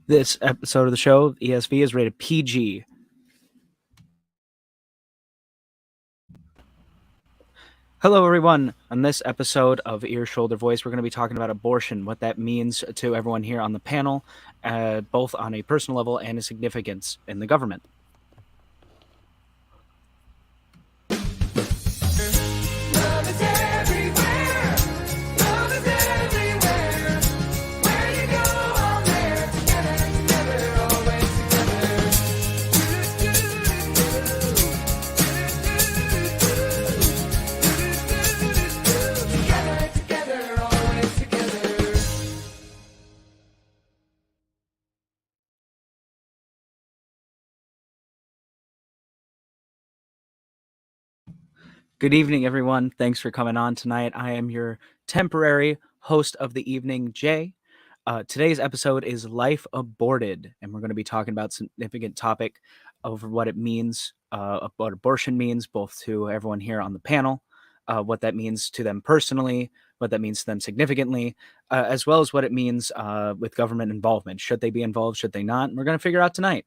This episode of the show, ESV, is rated PG. Hello, everyone. On this episode of Ear, Shoulder, Voice, we're going to be talking about abortion, what that means to everyone here on the panel, both on a personal level and its significance in the government. Good evening, everyone. Thanks for coming on tonight. I am your temporary host of the evening, Jay. Today's episode is Life Aborted, and we're going to be talking about a significant topic of what it means, what abortion means, both to everyone here on the panel, what that means to them personally, what that means to them significantly, as well as what it means with government involvement. Should they be involved? Should they not? And we're going to figure out tonight.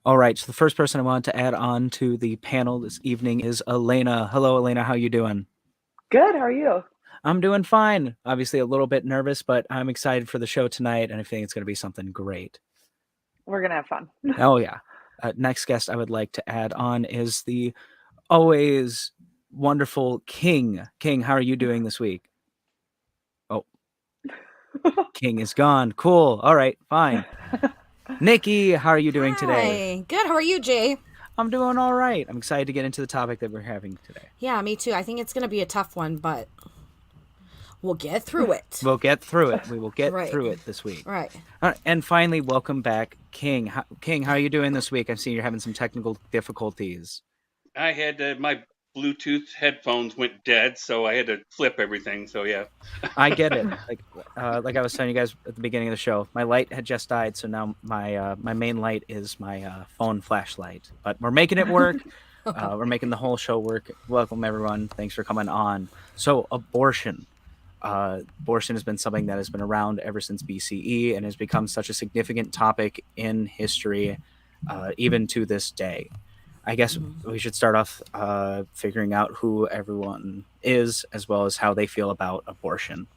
All right, so the first person I wanted to add on to the panel this evening is Elena. Hello, Elena. How you doing? Good. How are you? I'm doing fine. Obviously a little bit nervous, but I'm excited for the show tonight, and I think it's going to be something great. We're going to have fun. Oh, yeah. Next guest I would like to add on is the always wonderful King. King, how are you doing this week? Oh, King is gone. Cool. All right, fine. Nikki, how are you doing today? Hi. Good. How are you, Jay? I'm doing all right. I'm excited to get into the topic that we're having today. Yeah, me too. I think it's going to be a tough one, but we'll get through it. We'll get through it. We will get through it this week. Right. All right. And finally, welcome back, King. King, how are you doing this week? I've seen you're having some technical difficulties. I had my Bluetooth headphones went dead, so I had to flip everything. So yeah, I get it. Like I was telling you guys at the beginning of the show, my light had just died, so now my main light is my phone flashlight. But we're making it work. We're making the whole show work. Welcome everyone. Thanks for coming on. So abortion. Abortion has been something that has been around ever since BCE and has become such a significant topic in history, even to this day. I guess we should start off figuring out who everyone is, as well as how they feel about abortion.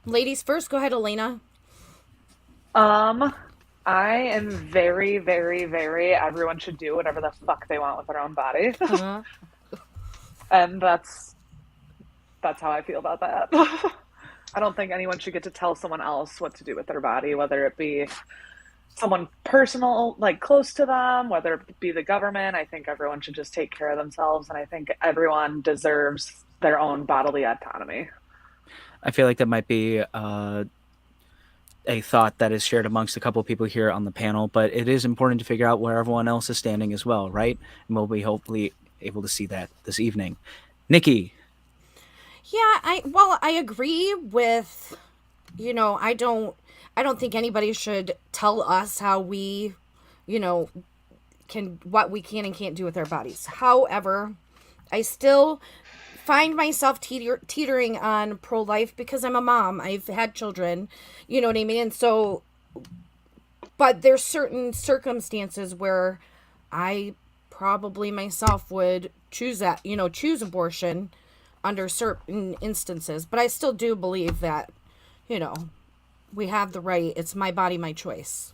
Ladies first. Go ahead, Elena. I am very, very, very, everyone should do whatever the fuck they want with their own body. And that's how I feel about that. I don't think anyone should get to tell someone else what to do with their body, whether it be someone personal, like close to them, whether it be the government. I think everyone should just take care of themselves, and I think everyone deserves their own bodily autonomy. I feel like that might be a thought that is shared amongst a couple of people here on the panel, but it is important to figure out where everyone else is standing as well, right? And we'll be hopefully able to see that this evening. Nikki. Yeah, I agree with, I don't think anybody should tell us how we, what we can and can't do with our bodies. However, I still find myself teetering on pro-life because I'm a mom. I've had children, you know what I mean? And so, but there's certain circumstances where I probably myself would choose abortion under certain instances. But I still do believe that, we have the right. It's my body, my choice.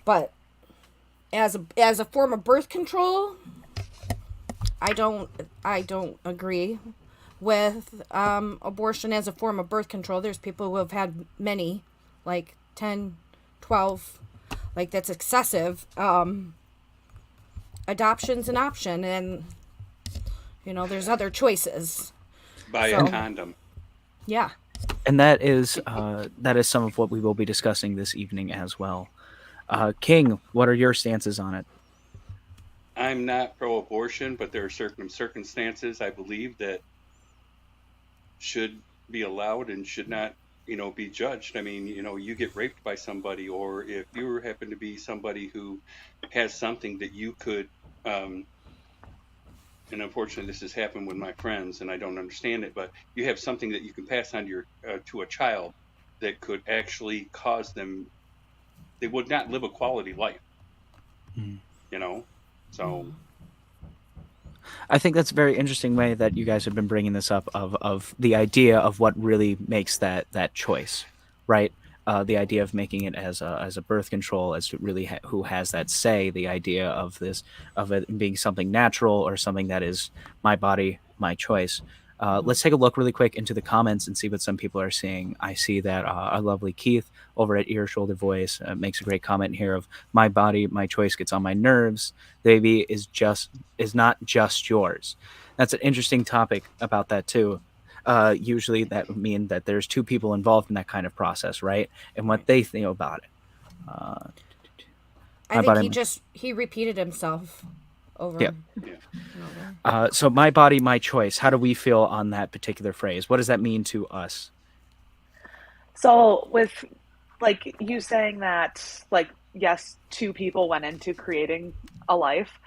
But as a form of birth control, I don't agree with abortion as a form of birth control. There's people who have had many, like 10, 12, like that's excessive. Adoption's an option, and there's other choices. Buy a condom. Yeah. And that is some of what we will be discussing this evening as well. King, what are your stances on it? I'm not pro-abortion, but there are certain circumstances I believe that should be allowed and should not, be judged. I mean, you get raped by somebody, or if you happen to be somebody who has something that you could, um, and unfortunately this has happened with my friends, and I don't understand it, but you have something that you can pass on to to a child that could actually cause them, they would not live a quality life, Mm. you know. So I think that's a very interesting way that you guys have been bringing this up of the idea of what really makes that choice, right? The idea of making it as a birth control, as to really who has that say. The idea of this of it being something natural or something that is my body, my choice. Let's take a look really quick into the comments and see what some people are seeing. I see that our lovely Keith over at Ear Shoulder Voice makes a great comment here of my body, my choice gets on my nerves. The baby is not just yours. That's an interesting topic about that too. Usually that would mean that there's two people involved in that kind of process, right? And what they think about it. Uh, I my think body, he repeated himself over yeah. and yeah. over. So my body, my choice. How do we feel on that particular phrase? What does that mean to us? So with like you saying that, like, yes, two people went into creating a life,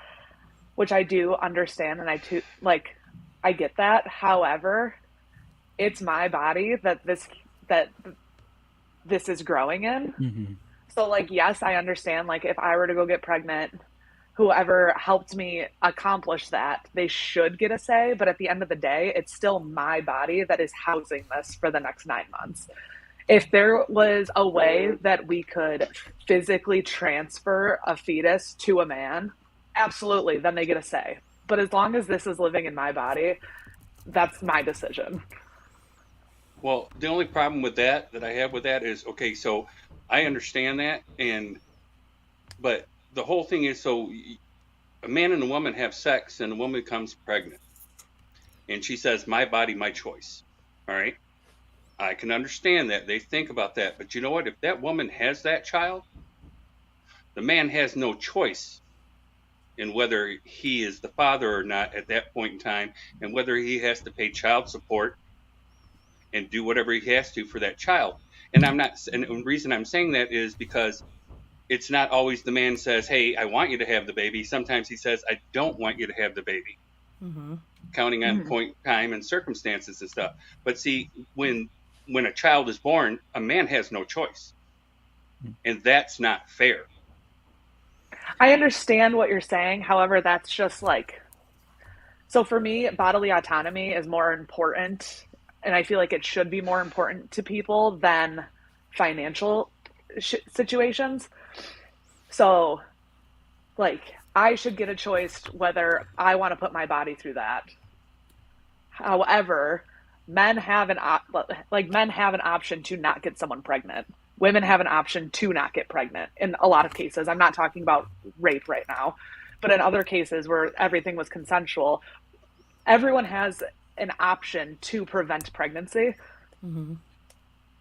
which I do understand, and I get that. However, it's my body that this is growing in. Mm-hmm. So like, yes, I understand. Like, if I were to go get pregnant, whoever helped me accomplish that, they should get a say. But at the end of the day, it's still my body that is housing this for the next 9 months. If there was a way that we could physically transfer a fetus to a man, absolutely, then they get a say. But as long as this is living in my body, that's my decision. Well, the only problem with that I have with that is, okay, so I understand that, but the whole thing is, so a man and a woman have sex, and a woman becomes pregnant, and she says, "My body, my choice." All right, I can understand that they think about that, but you know what? If that woman has that child, the man has no choice in whether he is the father or not at that point in time, and whether he has to pay child support and do whatever he has to for that child. And the reason I'm saying that is because it's not always the man says, "Hey, I want you to have the baby." Sometimes he says, "I don't want you to have the baby," counting on Mm-hmm. point, time, and circumstances and stuff. But see, when a child is born, a man has no choice, and that's not fair. I understand what you're saying. However, that's just like, so for me, bodily autonomy is more important, and I feel like it should be more important to people than financial situations. So, like, I should get a choice whether I want to put my body through that. However, men have an option to not get someone pregnant. Women have an option to not get pregnant in a lot of cases. I'm not talking about rape right now, but in other cases where everything was consensual, everyone has an option to prevent pregnancy.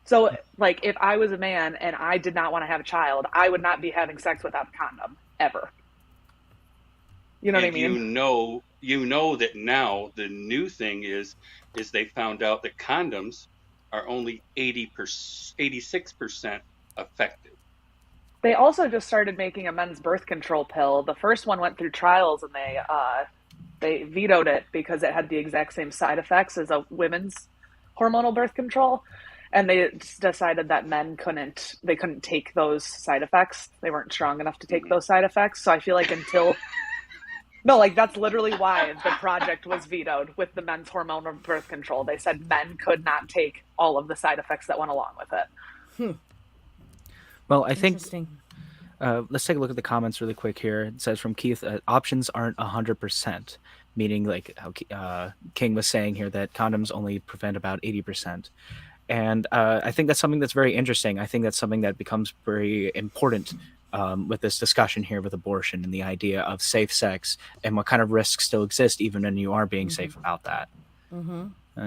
So, like, if I was a man and I did not want to have a child, I would not be having sex without a condom ever. You know what I And mean? that now the new thing is they found out that condoms are only 86% effective. They also just started making a men's birth control pill. The first one went through trials, and they vetoed it because it had the exact same side effects as a women's hormonal birth control, and they decided that men couldn't take those side effects. They weren't strong enough to take Mhm. those side effects. So I feel like until no, like, that's literally why the project was vetoed with the men's hormonal birth control. They said men could not take all of the side effects that went along with it. Well, I think Interesting. let's take a look at the comments really quick here. It says from Keith, options aren't 100%, meaning like how King was saying here that condoms only prevent about 80%. And I think that's something that's very interesting. I think that's something that becomes very important with this discussion here with abortion and the idea of safe sex and what kind of risks still exist even when you are being safe about that.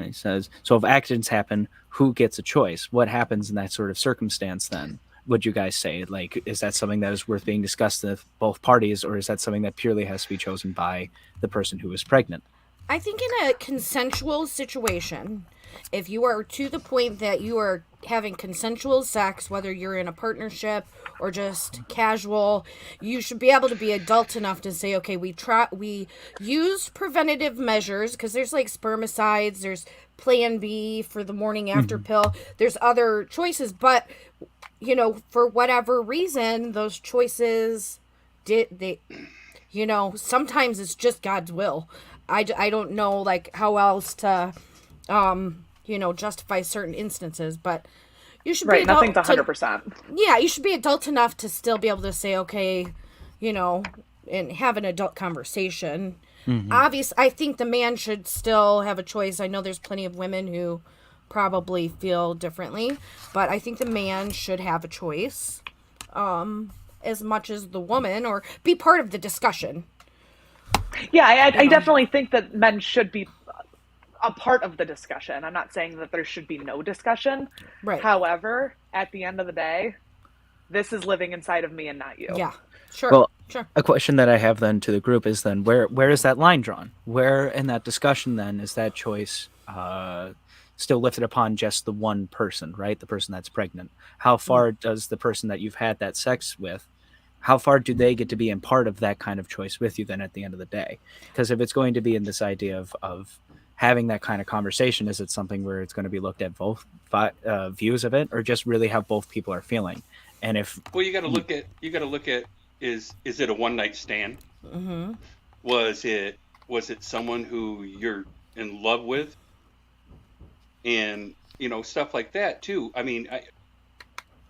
He says, so if accidents happen, who gets a choice? What happens in that sort of circumstance then? would you guys say? Like, is that something that is worth being discussed with both parties, or is that something that purely has to be chosen by the person who is pregnant? I think in a consensual situation, if you are to the point that you are having consensual sex, whether you're in a partnership or just casual, you should be able to be adult enough to say, okay, we use preventative measures, because there's like spermicides, there's Plan B for the morning after pill, there's other choices, but for whatever reason, those choices sometimes it's just God's will. I don't know like how else to justify certain instances, but you should be Right, adult nothing's 100%. yeah, you should be adult enough to still be able to say, okay, and have an adult conversation. Obviously, I think the man should still have a choice. I know there's plenty of women who probably feel differently, but I think the man should have a choice as much as the woman, or be part of the discussion. Yeah, I definitely think that men should be a part of the discussion. I'm not saying that there should be no discussion. Right. However, at the end of the day, this is living inside of me and not you. Yeah, sure. Well, sure. a question that I have then to the group is then where is that line drawn? Where in that discussion then is that choice still lifted upon just the one person, right? The person that's pregnant. How far does the person that you've had that sex with, how far do they get to be in part of that kind of choice with you then at the end of the day? Because if it's going to be in this idea of having that kind of conversation, is it something where it's going to be looked at both views of it, or just really how both people are feeling? And if you got to look at is it a one night stand? Mm-hmm. Was it someone who you're in love with, and stuff like that too. I mean,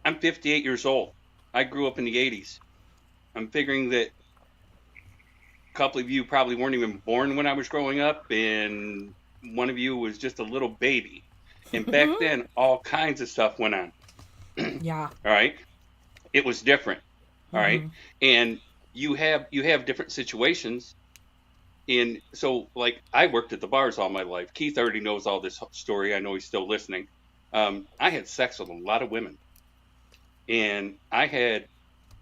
I'm 58 years old. I grew up in the 80s. I'm figuring that a couple of you probably weren't even born when I was growing up, and one of you was just a little baby. And back then, all kinds of stuff went on. Yeah. All right. It was different. All right. And you have different situations. And so, like, I worked at the bars all my life. Keith already knows all this story. I know he's still listening. I had sex with a lot of women. And I had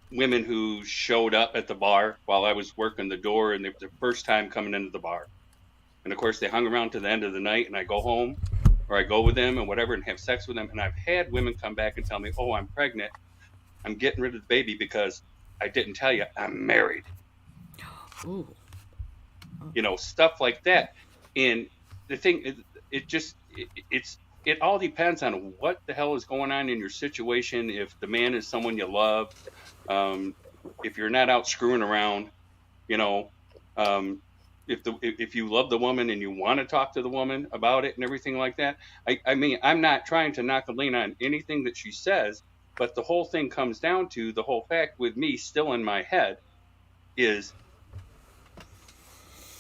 women who showed up at the bar while I was working the door, and it was their first time coming into the bar. And of course, they hung around to the end of the night, and I go home, or I go with them and whatever, and have sex with them. And I've had women come back and tell me, "Oh, I'm pregnant. I'm getting rid of the baby because I didn't tell you I'm married." Ooh. Stuff like that. And the thing is, it all depends on what the hell is going on in your situation. If the man is someone you love, if you're not out screwing around, if you love the woman and you want to talk to the woman about it and everything like that. I mean, I'm not trying to knock a lean on anything that she says, but the whole thing comes down to the whole fact with me still in my head is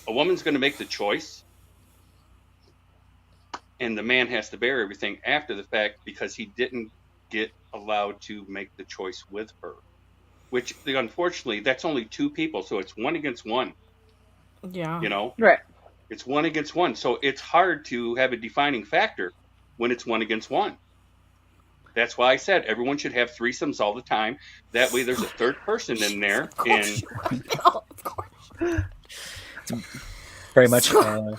a woman's going to make the choice, and the man has to bear everything after the fact because he didn't get allowed to make the choice with her, which unfortunately that's only two people. So it's one against one. Yeah. Right. It's one against one. So it's hard to have a defining factor when it's one against one. That's why I said everyone should have threesomes all the time. That way there's a third person in there. And Of course. very much I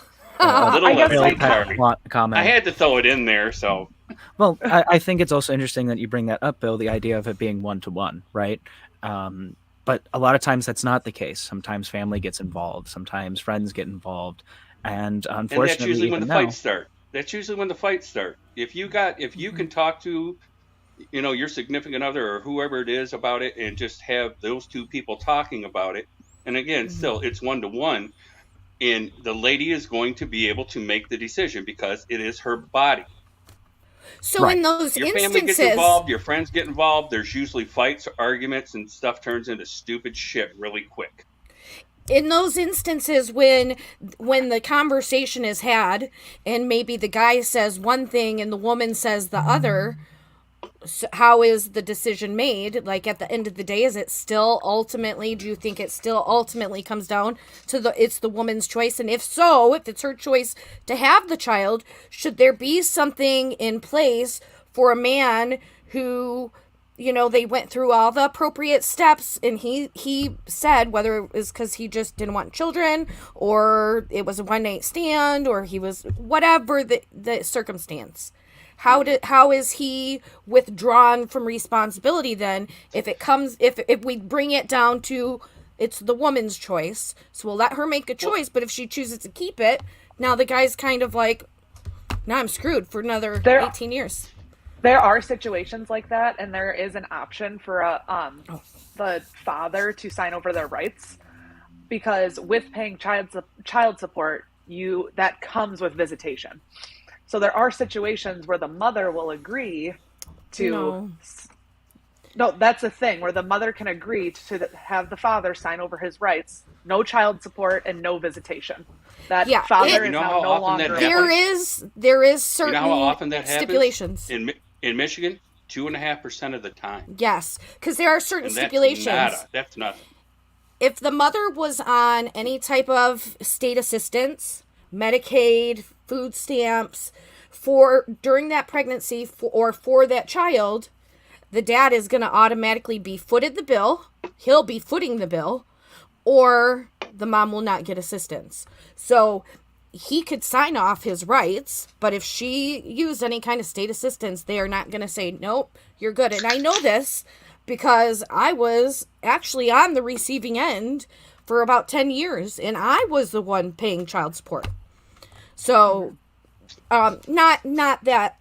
guess really I- comment. I had to throw it in there. So, Well, I think it's also interesting that you bring that up, Bill, the idea of it being one-to-one, right? But a lot of times that's not the case. Sometimes family gets involved. Sometimes friends get involved. And unfortunately, that's usually when the even now- fights start. That's usually when the fights start. If you can talk to, your significant other or whoever it is about it, and just have those two people talking about it. And again, still, it's 1-to-1, and the lady is going to be able to make the decision because it is her body. So Right. in those Your family gets instances, involved, your friends get involved. There's usually fights, arguments, and stuff turns into stupid shit really quick. when the conversation is had, and maybe the guy says one thing and the woman says the other, how is the decision made? Like, at the end of the day, is it still ultimately, do you think it still ultimately comes down to it's the woman's choice? And if so, if it's her choice to have the child, should there be something in place for a man who they went through all the appropriate steps, and he said whether it was because he just didn't want children, or it was a one night stand, or he was whatever the circumstance. How is he withdrawn from responsibility then if we bring it down to it's the woman's choice, so we'll let her make a choice, but if she chooses to keep it, now the guy's kind of like, now I'm screwed for another 18 years. There are situations like that, and there is an option for the father to sign over their rights, because with paying child support, that comes with visitation. So there are situations where the mother will agree to. No, that's a thing where the mother can agree to have the father sign over his rights, no child support and no visitation. That father is now no longer. There is certain how often that happens? Stipulations in Michigan, 2.5% of the time. Yes, because there are certain stipulations. That's nothing. If the mother was on any type of state assistance, Medicaid, food stamps, during that pregnancy for that child, the dad is going to automatically be footed the bill. He'll be footing the bill, or the mom will not get assistance. So he could sign off his rights, but if she used any kind of state assistance, they are not going to say, nope, you're good. And I know this because I was actually on the receiving end for about 10 years, and I was the one paying child support. So, not that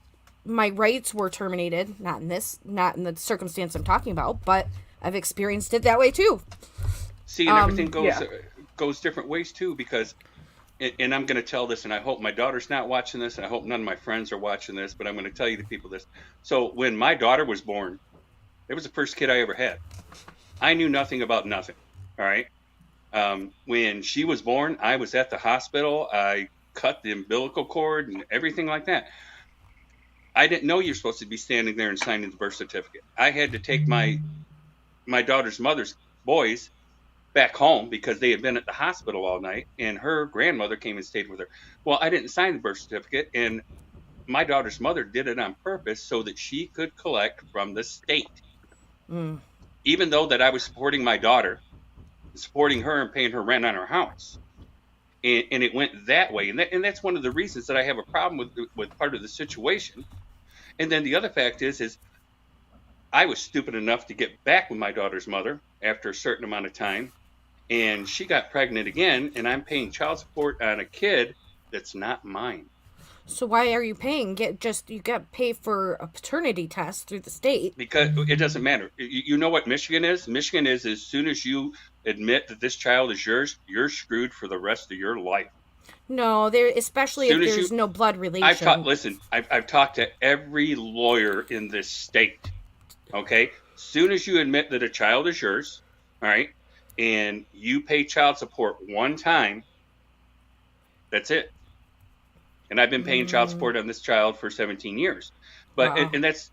my rights were terminated, not in the circumstance I'm talking about, but I've experienced it that way too. See, and everything goes different ways too, because, and I'm going to tell this, and I hope my daughter's not watching this, and I hope none of my friends are watching this, but I'm going to tell you the people this. So when my daughter was born, it was the first kid I ever had. I knew nothing about nothing. All right. When she was born, I was at the hospital. I cut the umbilical cord and everything like that. I didn't know you're supposed to be standing there and signing the birth certificate. I had to take my daughter's mother's boys back home because they had been at the hospital all night, and her grandmother came and stayed with her. Well, I didn't sign the birth certificate, and my daughter's mother did it on purpose so that she could collect from the state. Even though that I was supporting my daughter, supporting her and paying her rent on her house. And it went that way. And that's one of the reasons that I have a problem with part of the situation. And then the other fact is I was stupid enough to get back with my daughter's mother after a certain amount of time. And she got pregnant again, and I'm paying child support on a kid that's not mine. So why are you paying? You got to pay for a paternity test through the state. Because it doesn't matter. You know what Michigan is? Michigan is, as soon as you admit that this child is yours, you're screwed for the rest of your life. No, especially if there's no blood relation. I've talked to every lawyer in this state. Okay? As soon as you admit that a child is yours, all right, and you pay child support one time, that's it. And I've been paying child support on this child for 17 years. But wow. and that's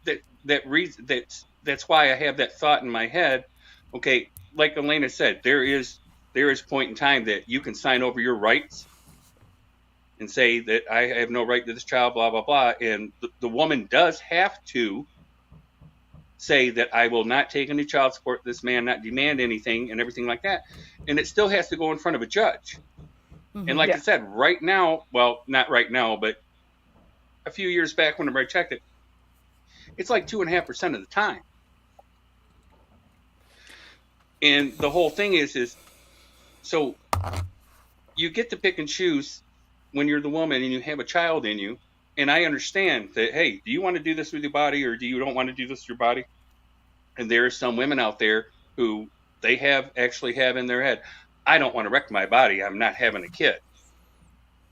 why I have that thought in my head. Okay, like Elena said, there is point in time that you can sign over your rights and say that I have no right to this child, blah, blah, blah. And the woman does have to say that I will not take any child support, this man not demand anything and everything like that. And it still has to go in front of a judge. And like I said, right now, well, not right now, but a few years back whenever I checked it, it's like 2.5% of the time. And the whole thing is so you get to pick and choose when you're the woman and you have a child in you. And I understand that, hey, do you want to do this with your body, or do you don't want to do this with your body? And there are some women out there who they actually have in their head, I don't want to wreck my body. I'm not having a kid.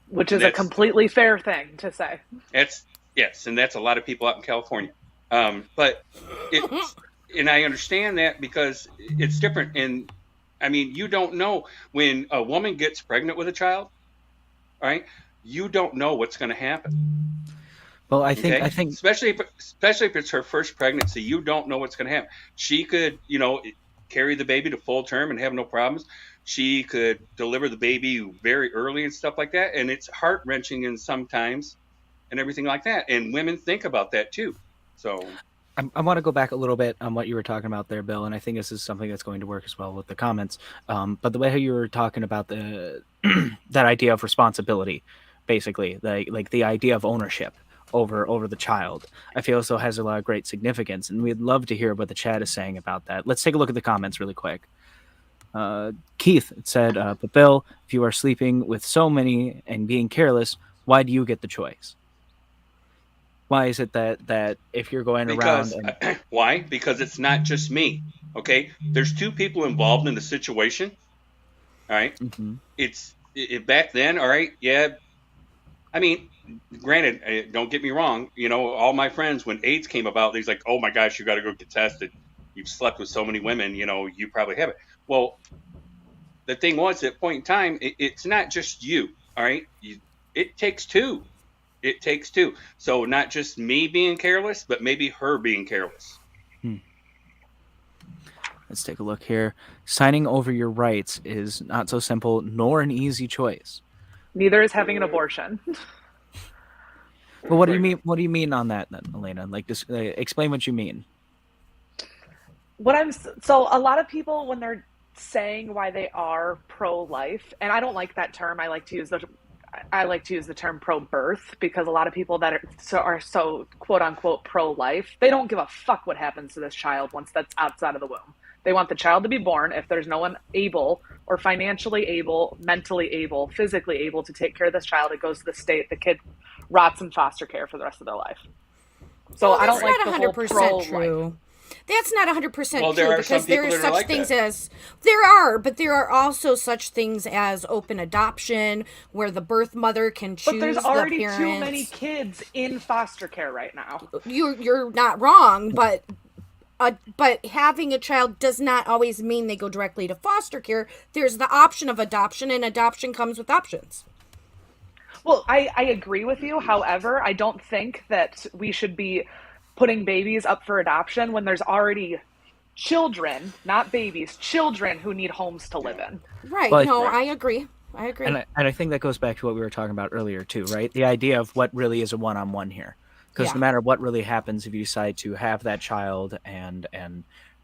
Which is a completely fair thing to say. Yes, and that's a lot of people out in California. But and I understand that because it's different. And I mean, you don't know when a woman gets pregnant with a child, right? You don't know what's going to happen. Well, I think especially if it's her first pregnancy, you don't know what's going to happen. She could, carry the baby to full term and have no problems. She could deliver the baby very early and stuff like that. And it's heart-wrenching and sometimes and everything like that. And women think about that too. So I want to go back a little bit on what you were talking about there, Bill, and I think this is something that's going to work as well with the comments. But the way how you were talking about the that idea of responsibility, basically, the idea of ownership over the child, I feel also has a lot of great significance, and we'd love to hear what the chat is saying about that. Let's take a look at the comments really quick. Keith said, "But Bill, if you are sleeping with so many and being careless, why do you get the choice? Why is it that if you're going around Because and why? Because it's not just me. Okay, there's two people involved in the situation. All right, Mhm. it's back then. All right, yeah. I mean, granted, don't get me wrong. You know, all my friends when AIDS came about, they's like, "Oh my gosh, you got to go get tested. You've slept with so many women. You know, you probably have it." Well, the thing was, at that point in time, it's not just you. All right, it takes two. It takes two. So not just me being careless, but maybe her being careless. let's take a look here. Signing over your rights is not so simple nor an easy choice. Neither is having an abortion. But what do you mean? What do you mean on that, then, Elena? Like, just explain what you mean. So a lot of people when they're saying why they are pro-life, and I don't like that term. I like to use the term pro-birth because a lot of people that are so quote unquote pro-life, they don't give a fuck what happens to this child once that's outside of the womb. They want the child to be born. If there's no one able or financially able, mentally able, physically able to take care of this child, it goes to the state. The kid rots in foster care for the rest of their life. So Well, I don't that's like not the whole 100% pro-life. true. That's not 100% Well, there true are some because there people are that are such like things that. as there are, but there are also such things as open adoption where the birth mother can choose But there's the already parents. too many kids in foster care right now. You're not wrong, but having a child does not always mean they go directly to foster care. There's the option of adoption, and adoption comes with options. Well, I agree with you. However, I don't think that we should be putting babies up for adoption when there's already children, not babies, children who need homes to live in. Right. Well, No, Right. I agree. I agree. and I think that goes back to what we were talking about earlier too, right? The idea of what really is a one-on-one here, because Yeah. no matter what really happens, if you decide to have that child and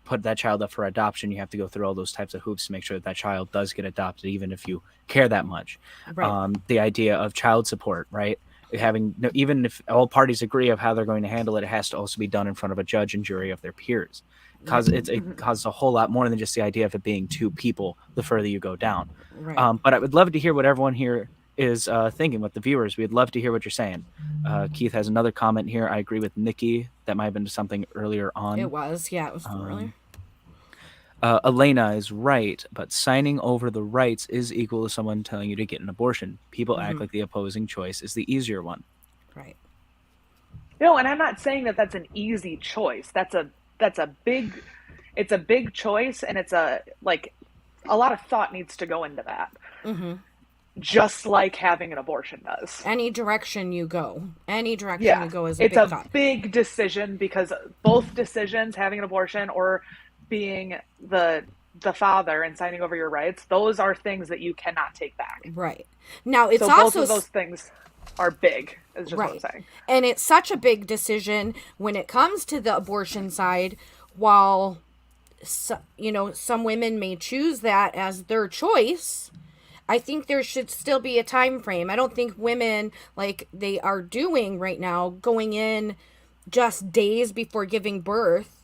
put that child up for adoption, you have to go through all those types of hoops to make sure that that child does get adopted, even if you care that much. Right. The idea of child support, right? Having even if all parties agree of how they're going to handle it, it has to also be done in front of a judge and jury of their peers. Cause it causes a whole lot more than just the idea of it being two people. The further you go down, Right. but I would love to hear what everyone here is thinking. With the viewers, we'd love to hear what you're saying. Keith has another comment here. I agree with Nikki. That might have been something earlier on. It was. Yeah, it was earlier. Elena is right, but signing over the rights is equal to someone telling you to get an abortion. People act like the opposing choice is the easier one. Right. No, and I'm not saying that that's an easy choice. It's a big choice, and it's a lot of thought needs to go into that. Just like having an abortion does. Any direction you go Yeah, you go is a it's big a thought. big decision because both decisions, having an abortion or being the father and signing over your rights, those are things that you cannot take back. Right. Now it's So also both of those things are big, is just what I'm right. saying. And it's such a big decision when it comes to the abortion side. While some women may choose that as their choice, I think there should still be a time frame. I don't think women, like they are doing right now, going in just days before giving birth.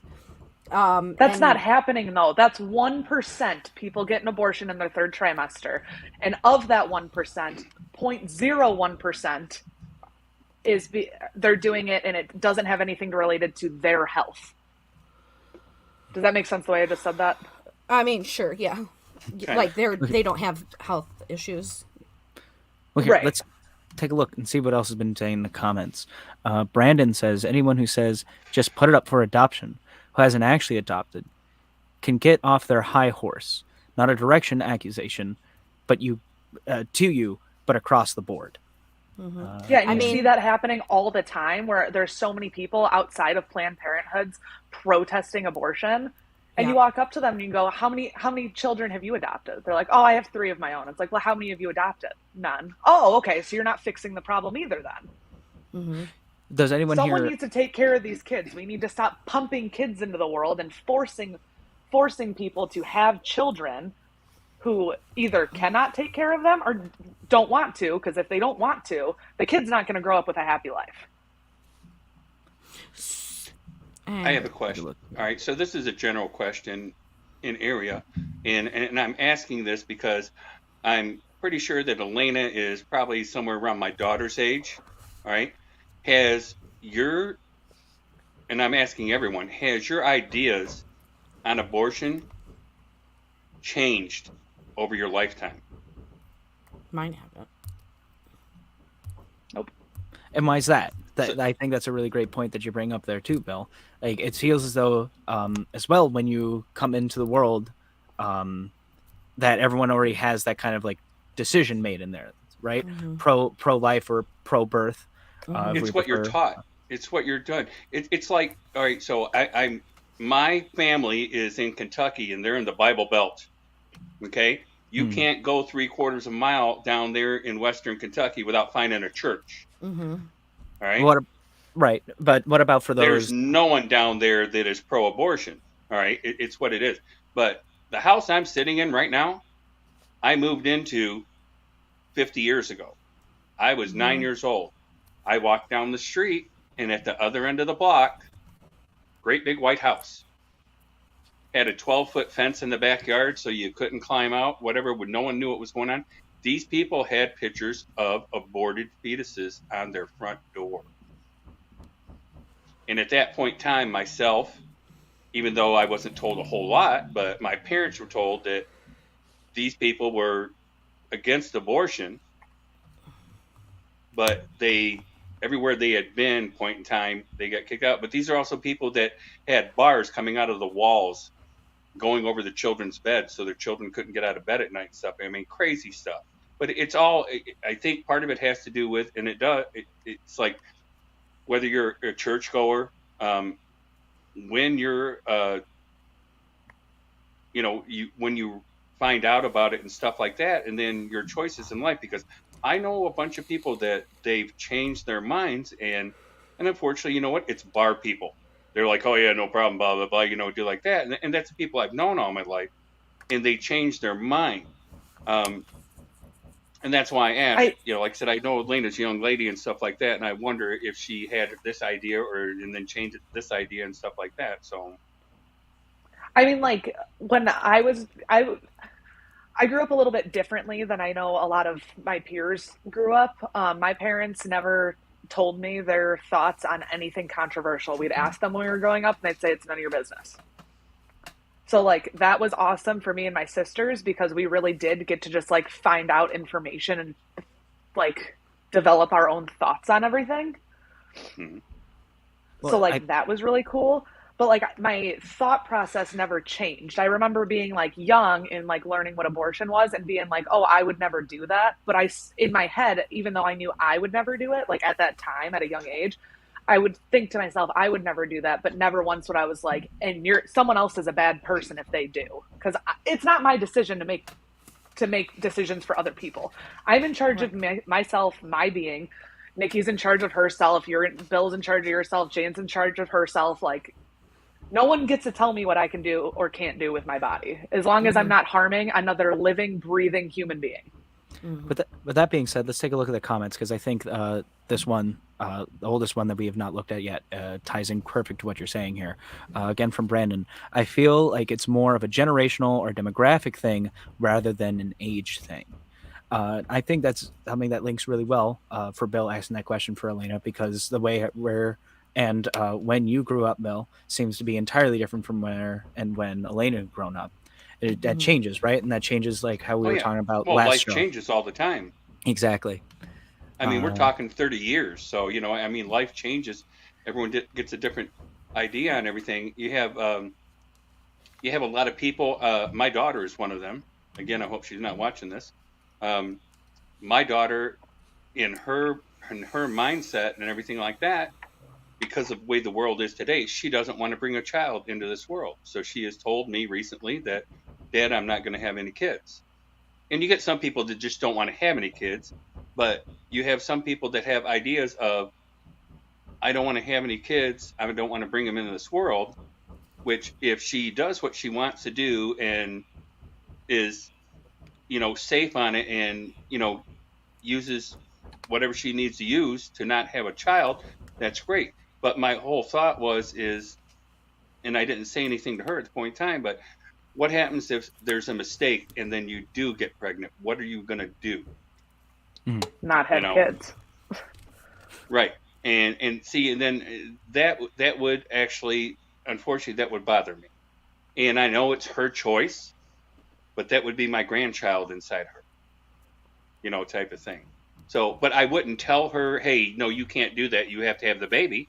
That's not happening though. That's 1% people get an abortion in their third trimester. And of that 1%, 0.01% they're doing it and it doesn't have anything related to their health. Does that make sense the way I just said that? I mean, sure, yeah. Okay. Like they don't have health issues. Well, here, Right. let's take a look and see what else has been saying in the comments. Brandon says, anyone who says just put it up for adoption, who hasn't actually adopted, can get off their high horse. Not a direction accusation, but but across the board. Yeah, and you see that happening all the time where there's so many people outside of Planned Parenthoods protesting abortion. And you walk up to them and you go, how many children have you adopted? They're like, oh, I have 3 of my own. It's like, well, how many have you adopted? None. Oh, okay. So you're not fixing the problem either then. Does anyone Someone here? needs to take care of these kids. We need to stop pumping kids into the world and forcing people to have children who either cannot take care of them or don't want to, because if they don't want to, the kid's not going to grow up with a happy life. I have a question. All right, so this is a general question in area, and I'm asking this because I'm pretty sure that Elena is probably somewhere around my daughter's age. All right, has your, and I'm asking everyone, has your ideas on abortion changed over your lifetime? Mine haven't. Nope. And why is that? I think that's a really great point that you bring up there too, Bill. Like, it feels as though, as well, when you come into the world, that everyone already has that kind of like decision made in there, right? Mm-hmm. Pro life or pro birth. Mm-hmm. It's what you're taught. It's what you're done. It's like, all right, so my family is in Kentucky and they're in the Bible Belt. Okay, you can't go 3/4 of a mile down there in Western Kentucky without finding a church. Mm-hmm. All right. Right, but what about for those? There's no one down there that is pro-abortion. All right, it's what it is. But the house I'm sitting in right now, I moved into 50 years ago. I was 9 years old. I walked down the street, and at the other end of the block, great big white house. Had a 12-foot fence in the backyard so you couldn't climb out, whatever, no one knew what was going on. These people had pictures of aborted fetuses on their front door. And at that point in time, myself, even though I wasn't told a whole lot, but my parents were told that these people were against abortion, but everywhere they had been, point in time, they got kicked out. But these are also people that had bars coming out of the walls, going over the children's beds so their children couldn't get out of bed at night and stuff. I mean, crazy stuff. But it's all, I think part of it has to do with, and it's like, whether you're a churchgoer, when you're, when you find out about it and stuff like that, and then your choices in life, because I know a bunch of people that they've changed their minds, and unfortunately, you know what? It's bar people. They're like, oh yeah, no problem, blah, blah, blah, do like that. And that's the people I've known all my life, and they changed their mind. And that's why I asked, like I said, I know Elena's a young lady and stuff like that, and I wonder if she had this idea and then changed it to this idea and stuff like that. So, I mean, like, when I grew up a little bit differently than I know a lot of my peers grew up. My parents never told me their thoughts on anything controversial. We'd ask them when we were growing up, and they'd say, it's none of your business. So, like, that was awesome for me and my sisters, because we really did get to just, like, find out information and, like, develop our own thoughts on everything. Mm-hmm. So, like, that was really cool. But, like, my thought process never changed. I remember being, like, young and, like, learning what abortion was and being like, oh, I would never do that. But in my head, even though I knew I would never do it, like, at that time, at a young age, I would think to myself, I would never do that, but never once would I was like, and someone else is a bad person if they do, because it's not my decision to make decisions for other people. I'm in charge of myself, my being. Nikki's in charge of herself. Bill's in charge of yourself. Jane's in charge of herself. Like, no one gets to tell me what I can do or can't do with my body, as long as I'm not harming another living, breathing human being. But that being said, let's take a look at the comments, because I think this one, the oldest one that we have not looked at yet, ties in perfect to what you're saying here. Again, from Brandon, I feel like it's more of a generational or demographic thing rather than an age thing. I think that's something that links really well for Bill asking that question for Elena, because the way when you grew up, Bill, seems to be entirely different from when Elena had grown up. That changes, right? And that changes, like how we were talking about last life show. Changes all the time. Exactly. I mean, we're talking 30 years. So, I mean, life changes. Everyone gets a different idea on everything. You have a lot of people. My daughter is one of them. Again, I hope she's not watching this. My daughter, in her mindset and everything like that, because of the way the world is today, she doesn't want to bring a child into this world. So she has told me recently that, Dad, I'm not going to have any kids. And you get some people that just don't want to have any kids, but you have some people that have ideas of, I don't want to have any kids. I don't want to bring them into this world. Which, if she does what she wants to do and is, safe on it, and uses whatever she needs to use to not have a child, that's great. But my whole thought is, and I didn't say anything to her at the point in time, but what happens if there's a mistake and then you do get pregnant? What are you going to do? Not have kids. Right. And see, and then that would actually, unfortunately, that would bother me. And I know it's her choice, but that would be my grandchild inside her, type of thing. So, but I wouldn't tell her, hey, no, you can't do that. You have to have the baby.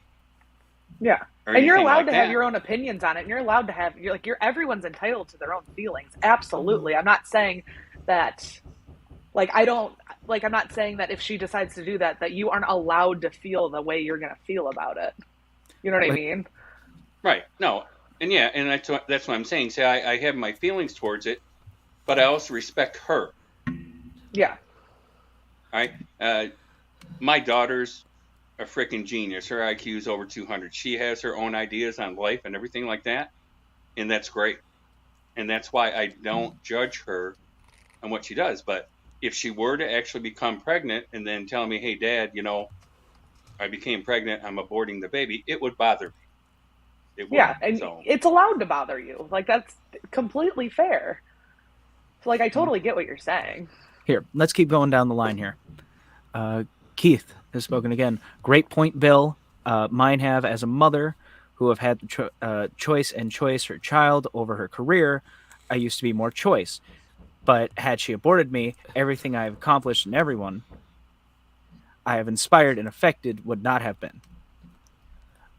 Yeah. Or And you're anything allowed like to have that. your own opinions on it. And you're allowed to have, everyone's entitled to their own feelings. Absolutely. I'm not saying that, I'm not saying that if she decides to do that, that you aren't allowed to feel the way you're going to feel about it. You know what I mean? Right. No. And yeah, and that's what I'm saying. See, I have my feelings towards it, but I also respect her. Yeah. All right. My daughter's a freaking genius. Her IQ is over 200. She has her own ideas on life and everything like that, and that's great. And that's why I don't judge her on what she does. But if she were to actually become pregnant and then tell me, hey, Dad, I became pregnant, I'm aborting the baby, it would bother me. It would. Yeah, and it's allowed to bother you. That's completely fair. So, I totally get what you're saying. Here, let's keep going down the line here. Keith has spoken again. Great point, Bill. Mine have, as a mother who have had choice her child over her career, I used to be more choice. But had she aborted me, everything I have accomplished and everyone I have inspired and affected would not have been.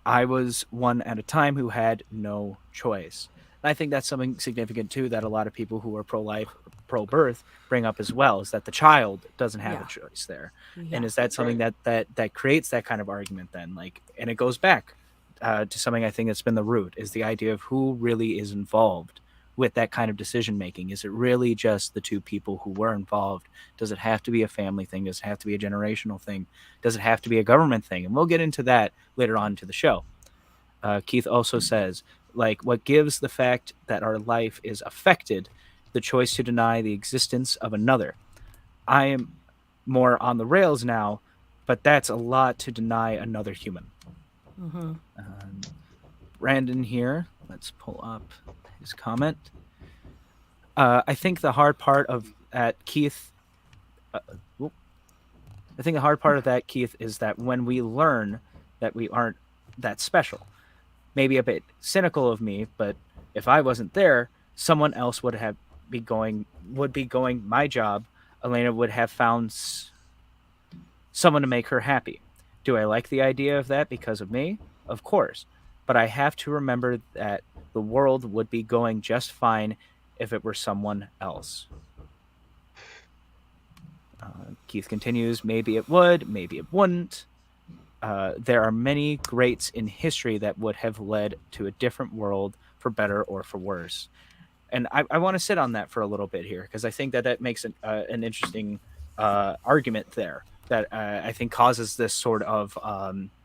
I was one at a time who had no choice. And I think that's something significant, too, that a lot of people who are pro-life, pro-birth bring up as well, is that the child doesn't have a choice there. And is that something that creates that kind of argument then? And it goes back to something I think that's been the root, is the idea of who really is involved with that kind of decision making. Is it really just the two people who were involved? Does it have to be a family thing? Does it have to be a generational thing? Does it have to be a government thing? And we'll get into that later on to the show. Keith also says, what gives the fact that our life is affected the choice to deny the existence of another? I am more on the rails now, but that's a lot to deny another human. Mm-hmm. Brandon here, let's pull up his comment. I think the hard part of that, Keith. I think the hard part of that, Keith, is that when we learn that we aren't that special, maybe a bit cynical of me, but if I wasn't there, someone else would be going my job. Elena would have found someone to make her happy. Do I like the idea of that because of me? Of course. But I have to remember that the world would be going just fine if it were someone else. Keith continues, maybe it would, maybe it wouldn't. There are many greats in history that would have led to a different world, for better or for worse. And I want to sit on that for a little bit here, because I think that makes an interesting argument there that I think causes this sort of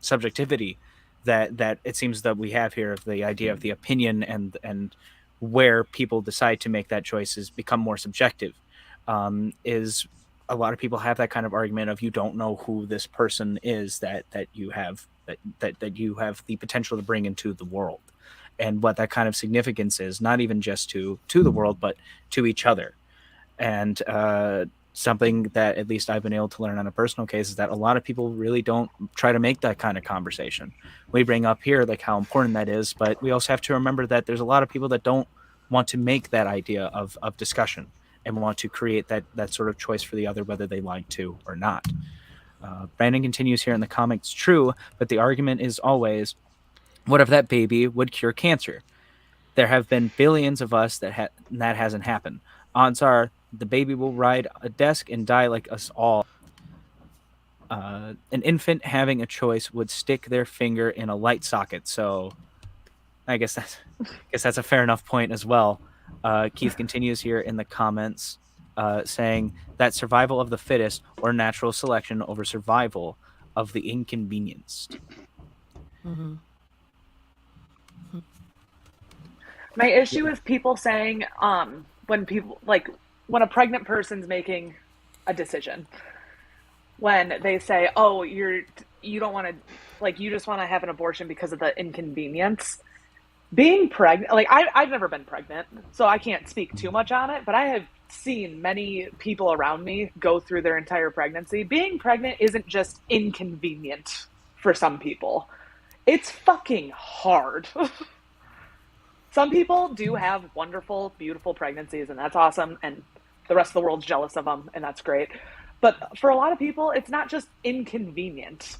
subjectivity that it seems that we have here, of the idea of the opinion and where people decide to make that choice has become more subjective. Is a lot of people have that kind of argument of, you don't know who this person is that you have that you have the potential to bring into the world, and what that kind of significance is, not even just to the world, but to each other. And something that at least I've been able to learn on a personal case is that a lot of people really don't try to make that kind of conversation. We bring up here how important that is, but we also have to remember that there's a lot of people that don't want to make that idea of discussion and want to create that sort of choice for the other, whether they like to or not. Brandon continues here in the comments, true, but the argument is always, what if that baby would cure cancer? There have been billions of us that hasn't happened. Odds are the baby will ride a desk and die like us all. An infant having a choice would stick their finger in a light socket. So I guess that's a fair enough point as well. Keith continues here in the comments, saying that survival of the fittest, or natural selection over survival of the inconvenienced. Mm-hmm. My issue is people saying, when people like when a pregnant person's making a decision, when they say, "Oh, you don't want to, like, you just want to have an abortion because of the inconvenience." Being pregnant, like I've never been pregnant, so I can't speak too much on it, but I have seen many people around me go through their entire pregnancy. Being pregnant isn't just inconvenient for some people. It's fucking hard. Some people do have wonderful, beautiful pregnancies, and that's awesome, and the rest of the world's jealous of them, and that's great. But for a lot of people, it's not just inconvenient.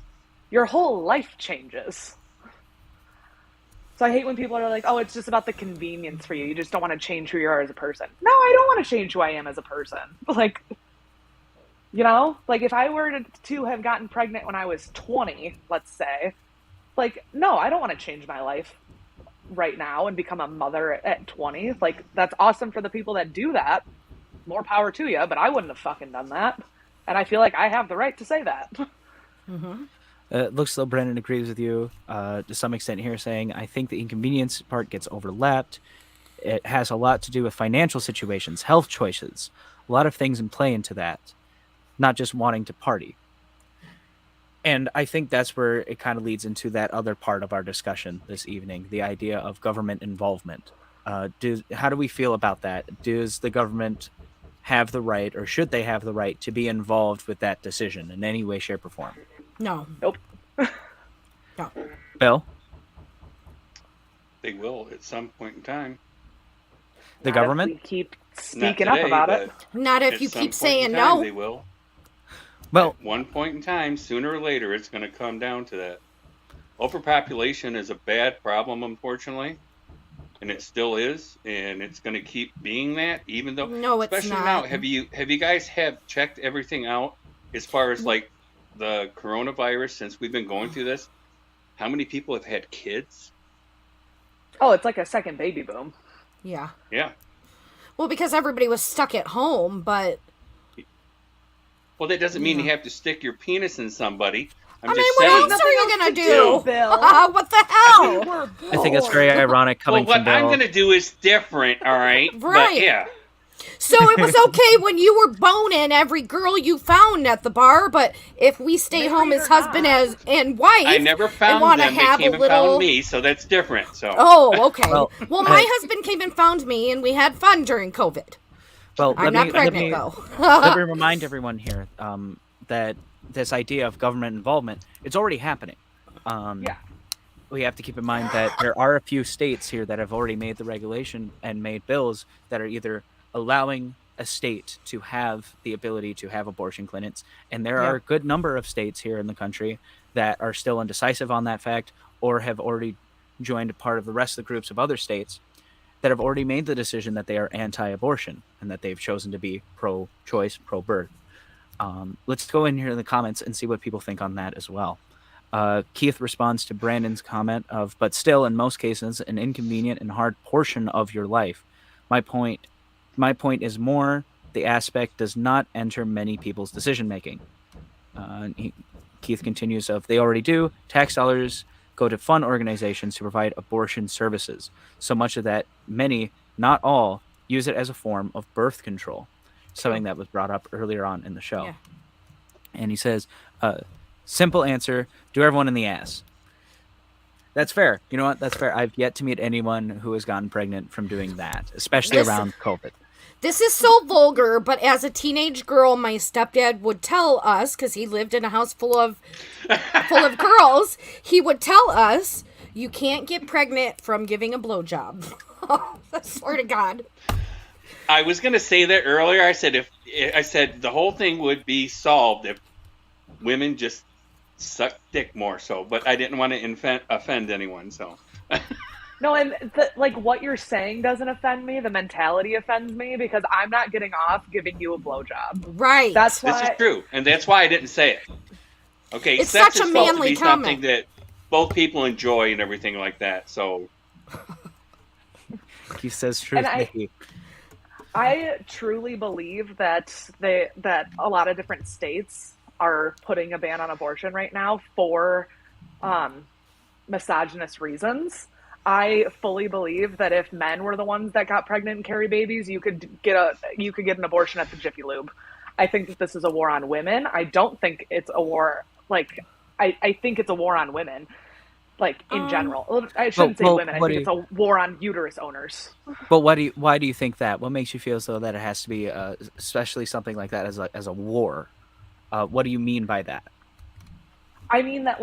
Your whole life changes. So I hate when people are like, "Oh, it's just about the convenience for you. You just don't want to change who you are as a person." No, I don't want to change who I am as a person. Like, like if I were to have gotten pregnant when I was 20, let's say, like, no, I don't want to change my life right now and become a mother at 20. Like, that's awesome for the people that do that. More power to you, but I wouldn't have fucking done that. And I feel like I have the right to say that. Mm-hmm. It looks though Brendan agrees with you to some extent here, saying, I think the inconvenience part gets overlapped. It has a lot to do with financial situations, health choices, a lot of things in play into that, not just wanting to party. And I think that's where it kind of leads into that other part of our discussion this evening, the idea of government involvement. How do we feel about that? Does the government have the right, or should they have the right, to be involved with that decision in any way, shape, or form? No. Nope. No. Bill? They will at some point in time. The Not government? if we keep Not speaking up today, about but it. Not if at you some keep point saying in time, no. They will. Well, At one point in time, sooner or later, it's going to come down to that. Overpopulation is a bad problem, unfortunately, and it still is, and it's going to keep being that. Even though, No, it's especially now, not. have you guys have checked everything out as far as like the coronavirus since we've been going through this? How many people have had kids? Oh, it's like a second baby boom. Yeah. Yeah. Well, because everybody was stuck at home, but Well, that doesn't mean you have to stick your penis in somebody. I'm I mean, just what saying. else are you Nothing gonna else to do? do, Bill. What the hell? I think it's very ironic coming Well, from what I'm Bill. going to do is different, all right? Right. But yeah. So it was okay when you were boning every girl you found at the bar, but if we stay home Married as or husband not. and wife, I never and found want to them. They have came a and little. found me, so that's different. So. Oh, okay. Well, My husband came and found me, and we had fun during COVID. Well, I'm not pregnant though. let me remind everyone here that this idea of government involvement, it's already happening. Yeah. We have to keep in mind that there are a few states here that have already made the regulation and made bills that are either allowing a state to have the ability to have abortion clinics, and there are a good number of states here in the country that are still indecisive on that fact, or have already joined a part of the rest of the groups of other states that have already made the decision that they are anti-abortion and that they've chosen to be pro-choice, pro-birth. Let's go in here in the comments and see what people think on that as well. Keith responds to Brandon's comment of, but still, in most cases, an inconvenient and hard portion of your life. My point is more the aspect does not enter many people's decision making. Keith continues of, they already do. Tax dollars go to fund organizations to provide abortion services. So much of that, many, not all, use it as a form of birth control. Something that was brought up earlier on in the show. Yeah. And he says, simple answer, do everyone in the ass. That's fair. You know what? That's fair. I've yet to meet anyone who has gotten pregnant from doing that, especially around COVID. This is so vulgar, but as a teenage girl, my stepdad would tell us, because he lived in a house full of girls, he would tell us, you can't get pregnant from giving a blowjob. I swear to God. I was going to say that earlier. I said the whole thing would be solved if women just suck dick more. So, but I didn't want to offend anyone. So. No, and like what you're saying doesn't offend me. The mentality offends me because I'm not getting off giving you a blowjob. Right. That's why. This is true, and that's why I didn't say it. Okay, It's sex such a is supposed to manly be comment. something that both people enjoy and everything like that. So. He says truth, Nikki. I truly believe that a lot of different states are putting a ban on abortion right now for misogynist reasons. I fully believe that if men were the ones that got pregnant and carry babies, you could get an abortion at the Jiffy Lube. I think that this is a war on women. I don't think it's a war I think it's a war on women, like in general. I shouldn't say women. I think it's a war on uterus owners. But why do you think that? What makes you feel so that it has to be, especially something like that, as a war? What do you mean by that? I mean that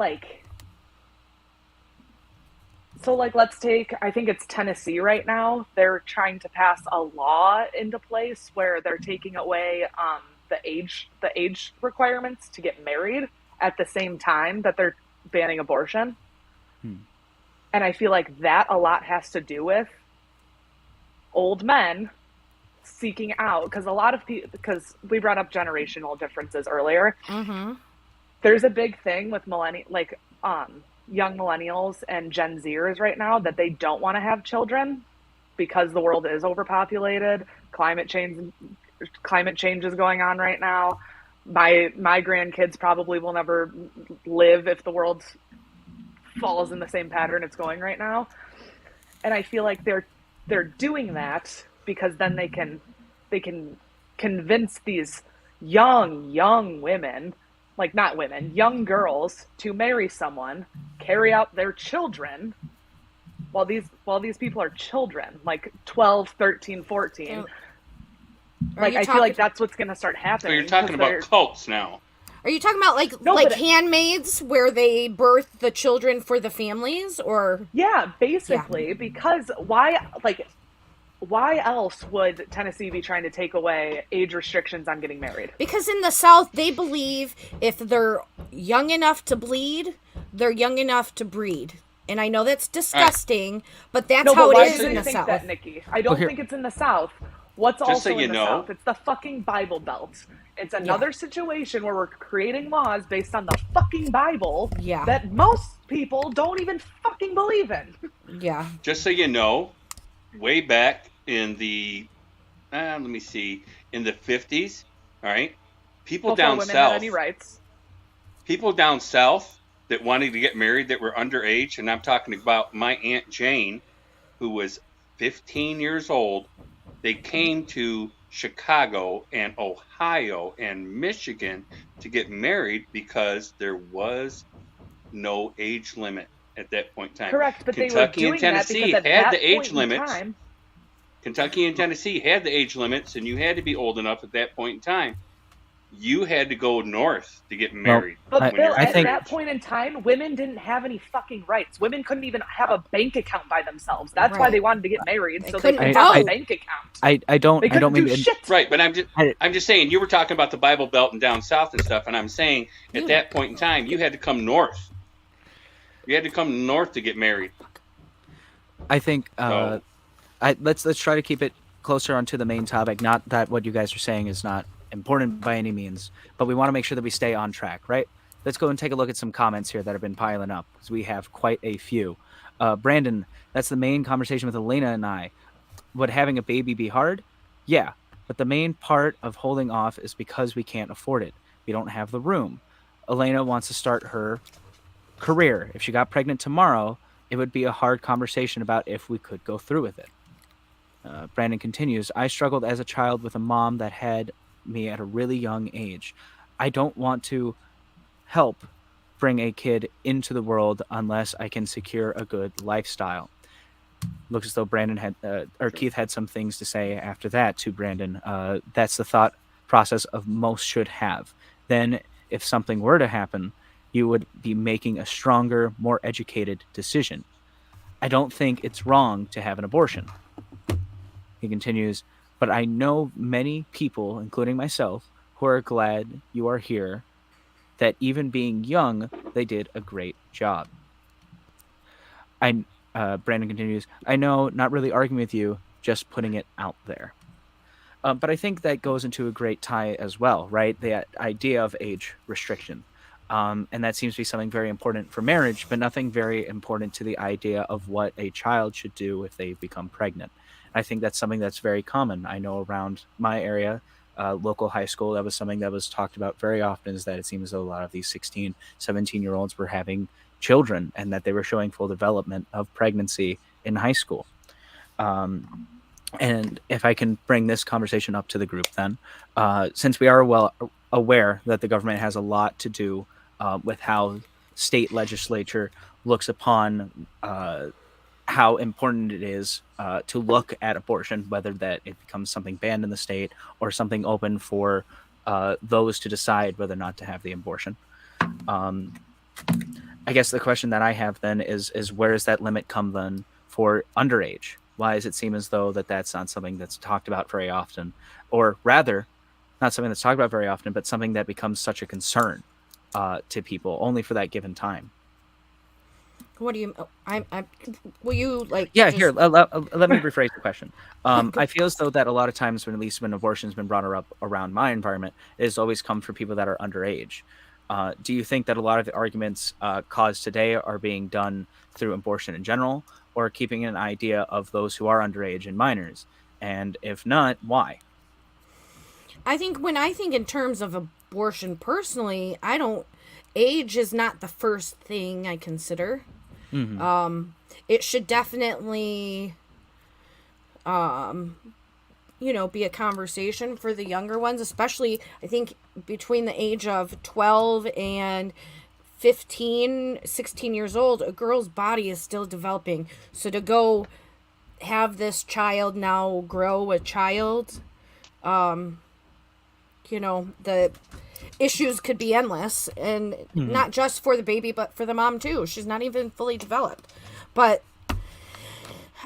let's take, I think it's Tennessee right now. They're trying to pass a law into place where they're taking away the age requirements to get married at the same time that they're banning abortion. And I feel like that a lot has to do with old men seeking out, because a lot of people, because we brought up generational differences earlier. Mm-hmm. There's a big thing with young millennials and Gen Zers right now that they don't want to have children because the world is overpopulated. Climate change is going on right now. My grandkids probably will never live if the world falls in the same pattern it's going right now. And I feel like they're doing that because then they can convince these young women, like not women, young girls, to marry someone, carry out their children while these people are children, like 12, 13, 14. I feel like that's what's going to start happening. So you're talking about cults now. Are you talking about handmaids where they birth the children for the families, or? Yeah, basically, because why else would Tennessee be trying to take away age restrictions on getting married? Because in the South, they believe if they're young enough to bleed, they're young enough to breed. And I know that's disgusting, but that's how it is in the South. That, Nikki? I don't think it's in the South. What's Just also so in the South? It's the fucking Bible Belt. It's another situation where we're creating laws based on the fucking Bible that most people don't even fucking believe in. Yeah. Just so you know, way back in the, in the 50s, all right, people Before down women south, had any rights. people down south that wanted to get married that were underage, and I'm talking about my Aunt Jane, who was 15 years old. They came to Chicago and Ohio and Michigan to get married because there was no age limit at that point in time. Correct, but Kentucky they were doing and Tennessee that because had at the that age point in limits. time, Kentucky and Tennessee had the age limits, and you had to be old enough at that point in time. You had to go north to get married. But Bill, at that point in time, women didn't have any fucking rights. Women couldn't even have a bank account by themselves. That's why they wanted to get married, so they could have a bank account. I don't mean do shit. Right, but I'm just saying, you were talking about the Bible Belt and down south and stuff, and I'm saying at that point in time, you had to come north. You had to come north to get married. I think let's try to keep it closer onto the main topic. Not that what you guys are saying is not important by any means, but we want to make sure that we stay on track, right? Let's go and take a look at some comments here that have been piling up, because we have quite a few. Brandon, that's the main conversation with Elena and I. Would having a baby be hard? Yeah, but the main part of holding off is because we can't afford it. We don't have the room. Elena wants to start her career. If she got pregnant tomorrow, it would be a hard conversation about if we could go through with it. Brandon continues, I struggled as a child with a mom that had me at a really young age. I don't want to help bring a kid into the world unless I can secure a good lifestyle. Looks as though Brandon had, or Keith had some things to say after that to Brandon. That's the thought process of most should have. Then if something were to happen, you would be making a stronger, more educated decision. I don't think it's wrong to have an abortion. He continues, but I know many people, including myself, who are glad you are here, that even being young, they did a great job. Brandon continues, I know, not really arguing with you, just putting it out there. But I think that goes into a great tie as well, right? The idea of age restriction. And that seems to be something very important for marriage, but nothing very important to the idea of what a child should do if they become pregnant. I think that's something that's very common. I know around my area, local high school, that was something that was talked about very often, is that it seems a lot of these 16, 17-year-olds were having children and that they were showing full development of pregnancy in high school. And if I can bring this conversation up to the group, then, since we are well aware that the government has a lot to do with how state legislature looks upon how important it is to look at abortion, whether that it becomes something banned in the state or something open for those to decide whether or not to have the abortion. I guess the question that I have then is where does that limit come then for underage? Why does it seem as though that's not something that's talked about very often, or rather, not something that's talked about very often, but something that becomes such a concern to people only for that given time? What do you? Will you like? Yeah, just- here. Let me rephrase the question. I feel as though that a lot of times, when at least when abortion's been brought up around my environment, it has always come for people that are underage. Do you think that a lot of the arguments caused today are being done through abortion in general, or keeping an idea of those who are underage and minors? And if not, why? I think when I think in terms of abortion personally, I don't. Age is not the first thing I consider. Mm-hmm. It should definitely, be a conversation for the younger ones, especially I think between the age of 12 and 15, 16 years old, a girl's body is still developing. So to go have this child now grow a child, the issues could be endless, and not just for the baby, but for the mom too. She's not even fully developed. But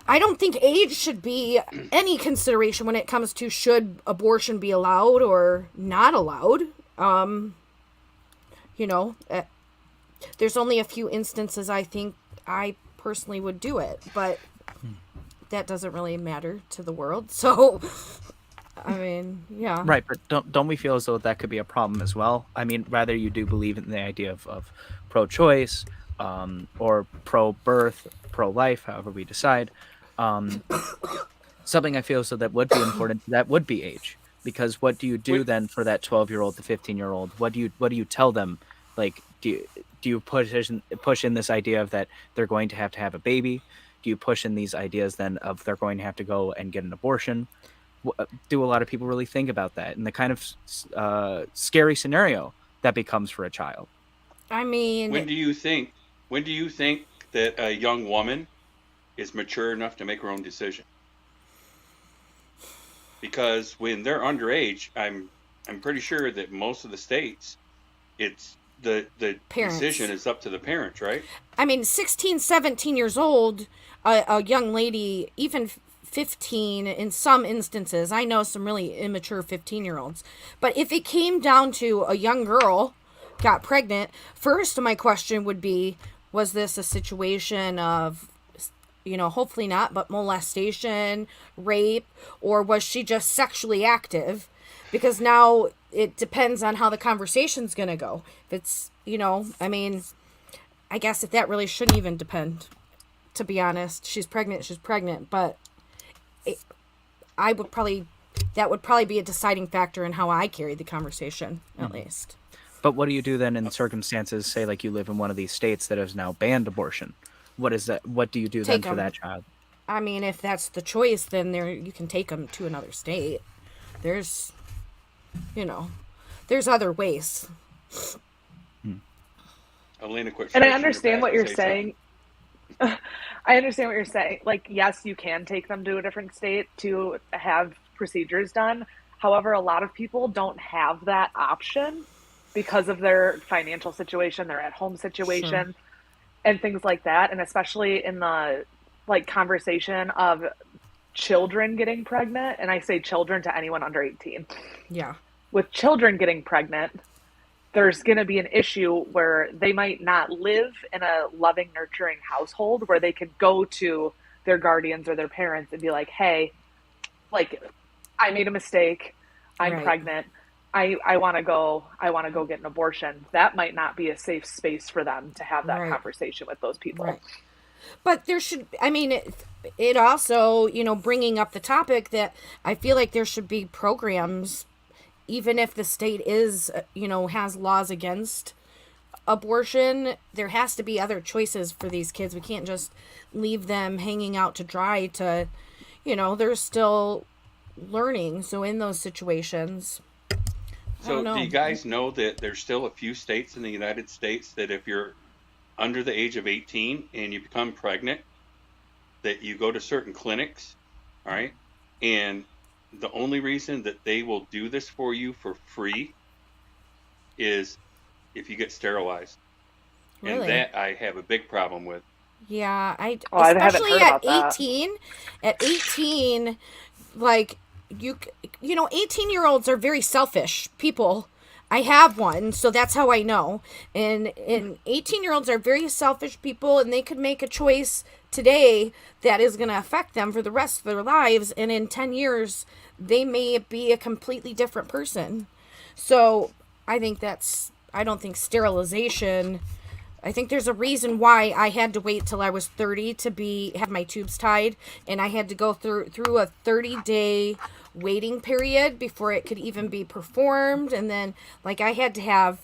I don't think age should be any consideration when it comes to should abortion be allowed or not allowed. There's only a few instances I think I personally would do it, but that doesn't really matter to the world. So I mean, yeah. Right, but don't we feel as though that could be a problem as well? I mean, rather you do believe in the idea of pro-choice, or pro-birth, pro-life, however we decide. Something I feel so that would be important, that would be age. Because what do you do then for that 12-year-old to 15-year-old? What do you tell them? Like, do you push in this idea of that they're going to have a baby? Do you push in these ideas then of they're going to have to go and get an abortion? Do a lot of people really think about that and the kind of scary scenario that becomes for a child? I mean, when do you think that a young woman is mature enough to make her own decision? Because when they're underage, I'm pretty sure that most of the states, it's the parents. Decision is up to the parents, right? I mean, 16, 17 years old, a young lady, even 15 in some instances. I know some really immature 15-year-olds. But if it came down to a young girl got pregnant, first my question would be, was this a situation of, hopefully not, but molestation, rape, or was she just sexually active? Because now it depends on how the conversation's going to go. If it's, I guess if that really shouldn't even depend, to be honest. She's pregnant, but that would probably be a deciding factor in how I carry the conversation, at least. But what do you do then in circumstances, say like you live in one of these states that has now banned abortion? What is that? What do you do then for that child? I mean, if that's the choice, then you can take them to another state. There's other ways. Elena, quick. And I understand what you're saying. I understand what you're saying. Like, yes, you can take them to a different state to have procedures done. However, a lot of people don't have that option because of their financial situation, their at-home situation, sure, and things like that. And especially in the conversation of children getting pregnant, and I say children to anyone under 18. Yeah. With children getting pregnant, there's going to be an issue where they might not live in a loving, nurturing household where they can go to their guardians or their parents and be like, hey, I made a mistake. I'm pregnant. I want to go get an abortion. That might not be a safe space for them to have that conversation with those people. Right. But there should, it also, bringing up the topic that I feel like there should be programs, even if the state is, has laws against abortion, there has to be other choices for these kids. We can't just leave them hanging out to dry to, they're still learning. So in those situations, I So don't do know. you guys know that there's still a few states in the United States that if you're under the age of 18 and you become pregnant, that you go to certain clinics, all right? And the only reason that they will do this for you for free is if you get sterilized. And Really? that I have a big problem with. Yeah, Oh, I haven't especially heard at about that. 18, at 18, like you 18-year-olds are very selfish people. I have one, so that's how I know. And 18-year-olds are very selfish people, and they could make a choice today that is going to affect them for the rest of their lives, and in 10 years they may be a completely different person. So, I don't think sterilization, I think there's a reason why I had to wait till I was 30 to have my tubes tied, and I had to go through a 30-day waiting period before it could even be performed. And then, like, I had to have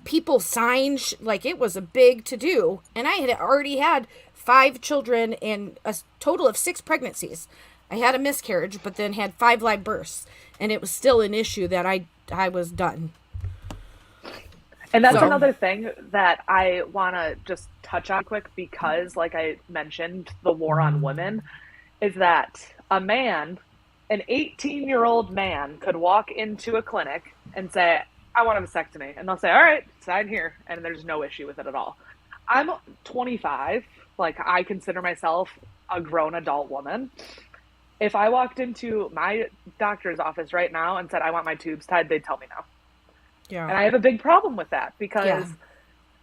people sign, like, it was a big to do, and I had already had 5 children and a total of 6 pregnancies. I had a miscarriage, but then had 5 live births, and it was still an issue that I was done. And that's So- another thing that I want to just touch on quick because, like I mentioned, the war on women is that an 18-year-old man could walk into a clinic and say, I want a vasectomy. And they'll say, all right, sign here. And there's no issue with it at all. I'm 25. Like, I consider myself a grown adult woman. If I walked into my doctor's office right now and said, I want my tubes tied, they'd tell me no. Yeah. And I have a big problem with that because Yeah.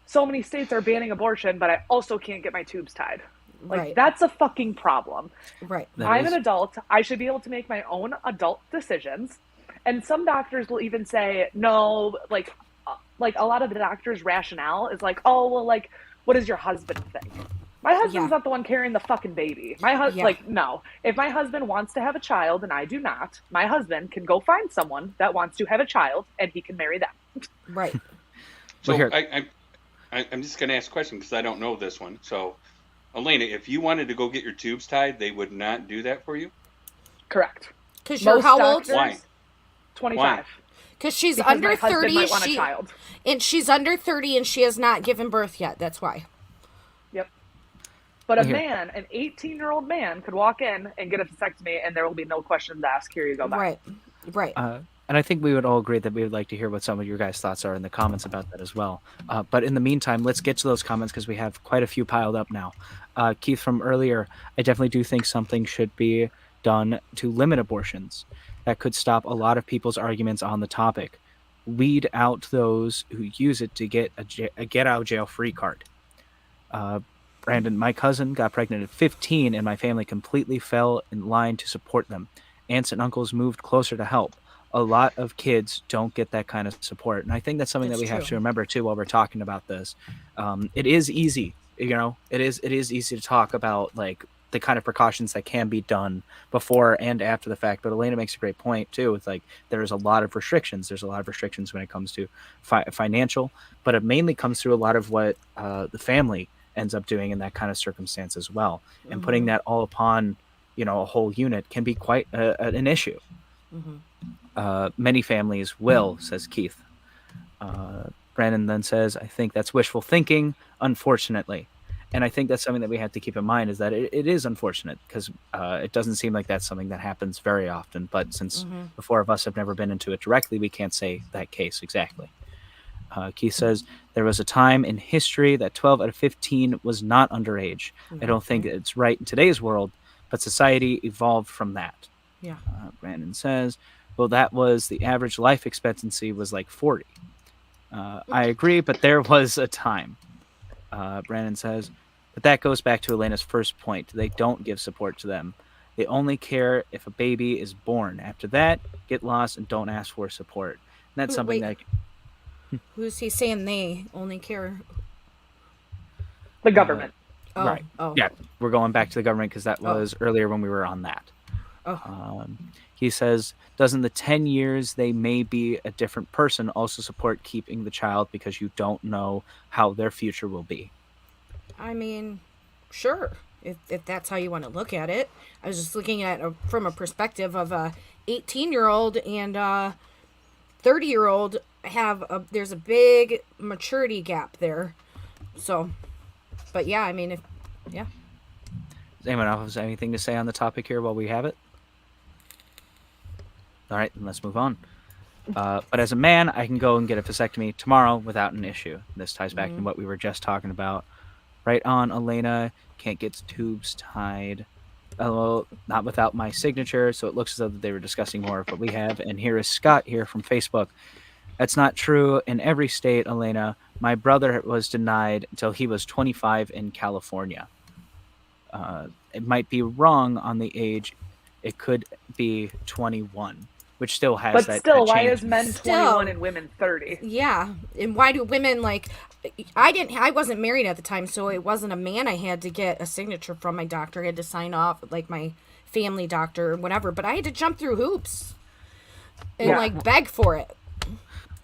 so many states are banning abortion, but I also can't get my tubes tied. Like, Right. that's a fucking problem. Right. I'm an adult. I should be able to make my own adult decisions. And some doctors will even say, no, like a lot of the doctors' rationale is like, oh, well, like, what does your husband think? My husband's Yeah. not the one carrying the fucking baby. My husband, Yeah. like, no. If my husband wants to have a child and I do not, my husband can go find someone that wants to have a child and he can marry them. Right. So Well, here- I'm just going to ask a question because I don't know this one. So, Elena, if you wanted to go get your tubes tied, they would not do that for you? Correct. Because you're Most how old? doctors- Why? 25. Because she's Because under my husband 30. might want a child. And she's under 30 and she has not given birth yet. That's why. Yep. But a Here. man, an 18-year-old man, could walk in and get a vasectomy, and there will be no questions asked. Here you go. Back. Right. And I think we would all agree that we would like to hear what some of your guys' thoughts are in the comments about that as well. But in the meantime, let's get to those comments because we have quite a few piled up now. Keith, from earlier, I definitely do think something should be done to limit abortions. That could stop a lot of people's arguments on the topic. Weed out those who use it to get a get out of jail free card. Brandon, my cousin got pregnant at 15 and my family completely fell in line to support them. Aunts and uncles moved closer to help. A lot of kids don't get that kind of support. And I think that's something That's that we have true. to remember too while we're talking about this. It is easy, it is easy to talk about like the kind of precautions that can be done before and after the fact. But Elena makes a great point too. It's like there's a lot of restrictions. There's a lot of restrictions when it comes to financial, but it mainly comes through a lot of what the family ends up doing in that kind of circumstance as well. And putting that all upon, a whole unit can be quite an issue. Many families will, says Keith. Brandon then says, I think that's wishful thinking, unfortunately. And I think that's something that we have to keep in mind is that it is unfortunate because it doesn't seem like that's something that happens very often. But since the 4 of us have never been into it directly, we can't say that case exactly. Keith says, there was a time in history that 12 out of 15 was not underage. I don't think it's right in today's world, but society evolved from that. Yeah. Brandon says, well, that was the average life expectancy was like 40. I agree, but there was a time. Brandon says, but that goes back to Elena's first point. They don't give support to them. They only care if a baby is born. After that, get lost and don't ask for support. And that's something Wait. Who's he saying they only care? The government. Oh, right. Oh. Yeah, we're going back to the government because that was earlier when we were on that. He says, doesn't the 10 years they may be a different person also support keeping the child because you don't know how their future will be? I mean, sure, if that's how you want to look at it. I was just looking at from a perspective of a 18-year-old and a 30-year-old there's a big maturity gap there. So, but yeah, I mean, yeah. Does anyone else have anything to say on the topic here while we have it? All right, then let's move on. But as a man, I can go and get a vasectomy tomorrow without an issue. This ties back to what we were just talking about. Right on, Elena. Can't get tubes tied. Well, not without my signature, so it looks as though they were discussing more of what we have. And here is Scott here from Facebook. That's not true in every state, Elena. My brother was denied until he was 25 in California. It might be wrong on the age. It could be 21, which still has but that. still, that why change. is men 21 and women 30? Yeah, and why do women I wasn't married at the time, so it wasn't a man I had to get a signature from. My doctor had to sign off, like my family doctor or whatever, but I had to jump through hoops and beg for it.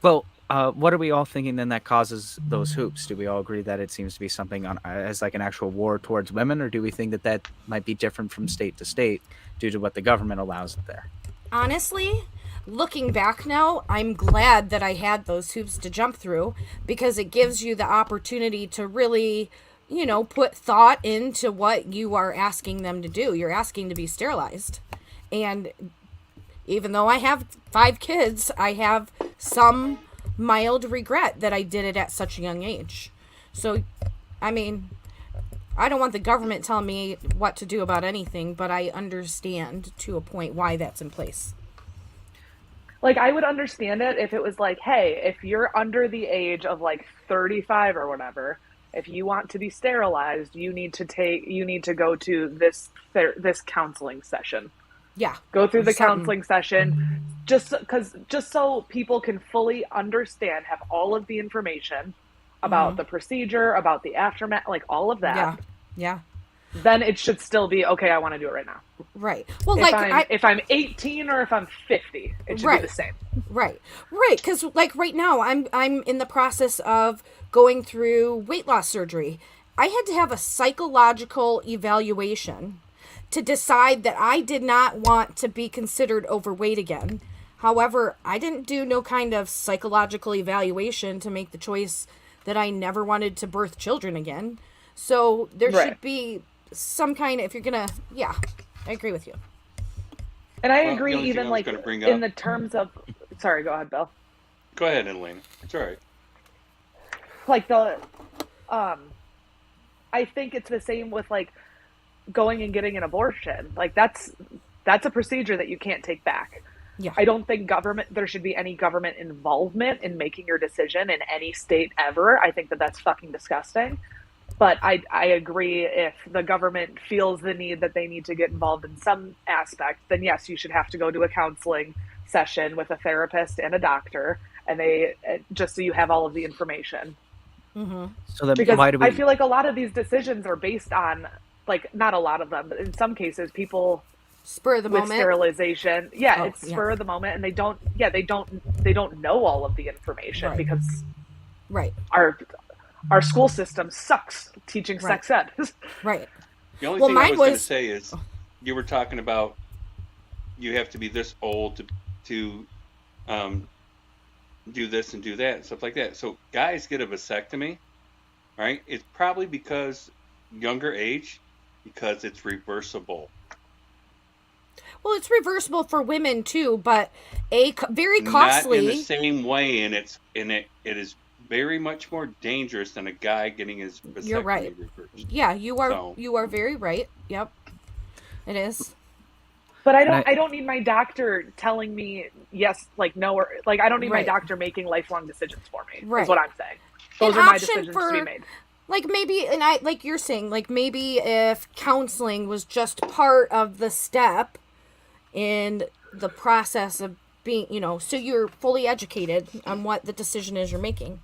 Well, what are we all thinking then that causes those hoops? Do we all agree that it seems to be something as like an actual war towards women, or do we think that might be different from state to state due to what the government allows there? Honestly, looking back now, I'm glad that I had those hoops to jump through, because it gives you the opportunity to really, put thought into what you are asking them to do. You're asking to be sterilized. And even though I have 5 kids, I have some mild regret that I did it at such a young age. So, I mean, I don't want the government telling me what to do about anything, but I understand to a point why that's in place. Like, I would understand it if it was like, hey, if you're under the age of like 35 or whatever, if you want to be sterilized, you need to go to this counseling session. Yeah. Go through the counseling session just so people can fully understand, have all of the information about the procedure, about the aftermath, like all of that. Yeah. Yeah. Then it should still be okay. I want to do it right now. Right. Well, if I'm 18 or if I'm 50, it should be the same. Right. Right. Because right now, I'm in the process of going through weight loss surgery. I had to have a psychological evaluation to decide that I did not want to be considered overweight again. However, I didn't do no kind of psychological evaluation to make the choice that I never wanted to birth children again. So there should be some kind of, if you're going to, I agree with you. And I agree even like in the terms of, sorry, go ahead, Bill. Go ahead, Elena. It's all right. Like I think it's the same with like going and getting an abortion. Like that's a procedure that you can't take back. Yeah. I don't think there should be any government involvement in making your decision in any state ever. I think that's fucking disgusting. But I agree, if the government feels the need that they need to get involved in some aspect, then yes, you should have to go to a counseling session with a therapist and a doctor, and just so you have all of the information. Mm-hmm. So then, because why do we? I feel like a lot of these decisions are based on, like, not a lot of them, but in some cases, people spur of the moment sterilization. Yeah, it's spur of the moment, and they don't know all of the information because our school system sucks teaching sex ed. Right. The only thing I was going to say is, you were talking about you have to be this old to do this and do that and stuff like that. So guys get a vasectomy, right? It's probably because younger age, because it's reversible. Well, it's reversible for women too, but very costly. Not in the same way, and it is very much more dangerous than a guy getting his vasectomy You're right. reversed. Yeah, you are very right. Yep, it is. But I don't need my doctor telling me yes, like no, or like I don't need my doctor making lifelong decisions for me. Right. Is what I'm saying. Those are my decisions to be made. Like maybe, and like you're saying, like maybe if counseling was just part of the step in the process of being, so you're fully educated on what the decision is you're making.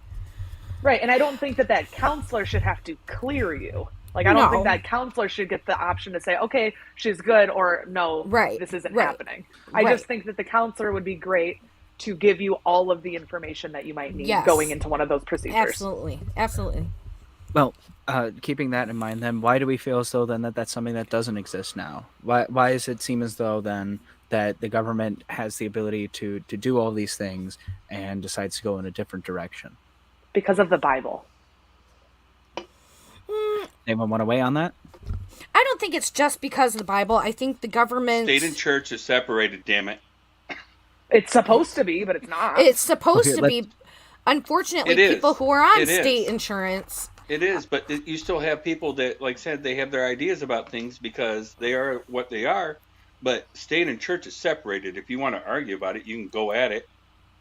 Right, and I don't think that counselor should have to clear you. Like, I don't think No. that counselor should get the option to say, okay, she's good, or no, Right. this isn't Right. happening. I Right. just think that the counselor would be great to give you all of the information that you might need Yes. going into one of those procedures. Absolutely. Absolutely. Well, keeping that in mind, then why do we feel as though then that that's something that doesn't exist now? Why does it seem as though then that the government has the ability to do all these things and decides to go in a different direction? Because of the Bible. Anyone want to weigh on that? I don't think it's just because of the Bible. I think the government. State and church is separated, damn it. It's supposed to be, but it's not. It's supposed Okay, to be. Unfortunately, It is. people who are on It is. state insurance. It is, but you still have people that, like I said, they have their ideas about things because they are what they are. But state and church is separated. If you want to argue about it, you can go at it,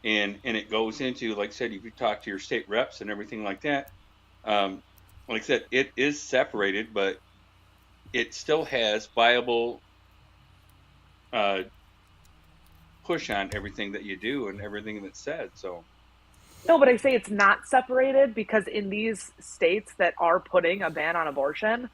and it goes into, like I said, if you talk to your state reps and everything like that. Like I said, it is separated, but it still has viable push on everything that you do and everything that's said. So. No, but I say it's not separated because in these states that are putting a ban on abortion,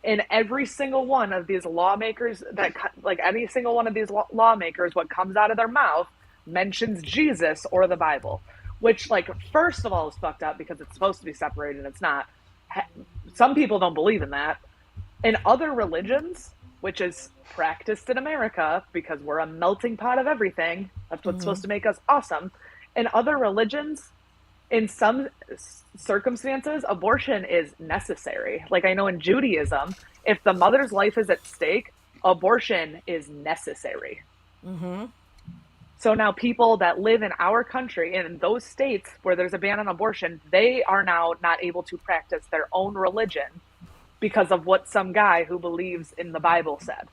in every single one of these lawmakers, that like any single one of these lawmakers, what comes out of their mouth mentions Jesus or the Bible, which, like, first of all is fucked up because it's supposed to be separated and it's not. Some people don't believe in that. In other religions, which is practiced in America because we're a melting pot of everything, that's what's supposed to make us awesome. In other religions, in some circumstances, abortion is necessary. Like, I know in Judaism, if the mother's life is at stake, abortion is necessary. Mm-hmm. So now people that live in our country and in those states where there's a ban on abortion, they are now not able to practice their own religion because of what some guy who believes in the Bible said.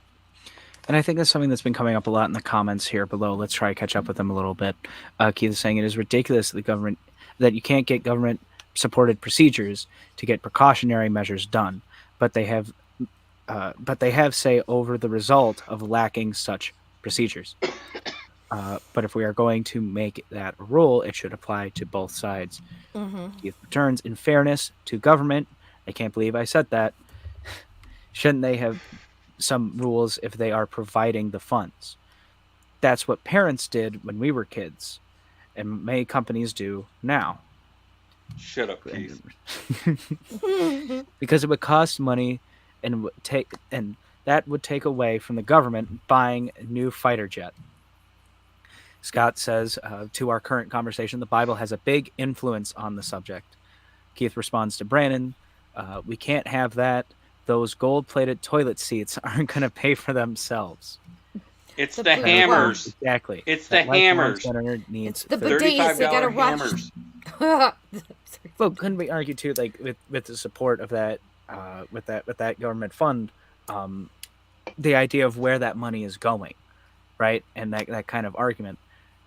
And I think that's something that's been coming up a lot in the comments here below. Let's try to catch up with them a little bit. Keith is saying it is ridiculous that you can't get government supported procedures to get precautionary measures done, but they have say over the result of lacking such procedures. But if we are going to make that a rule, it should apply to both sides. Mm-hmm. Keith returns, in fairness to government, I can't believe I said that. Shouldn't they have some rules if they are providing the funds? That's what parents did when we were kids, and many companies do now. Shut up, Keith. Because it would cost money and that would take away from the government buying a new fighter jet. Scott says, to our current conversation, the Bible has a big influence on the subject. Keith responds to Brandon, we can't have that. Those gold-plated toilet seats aren't going to pay for themselves. It's the hammers. Exactly. It's the hammers. Needs the bidets. They gotta rush. hammers. Well, couldn't we argue too, like with the support of that, with that government fund, the idea of where that money is going, right? And that kind of argument,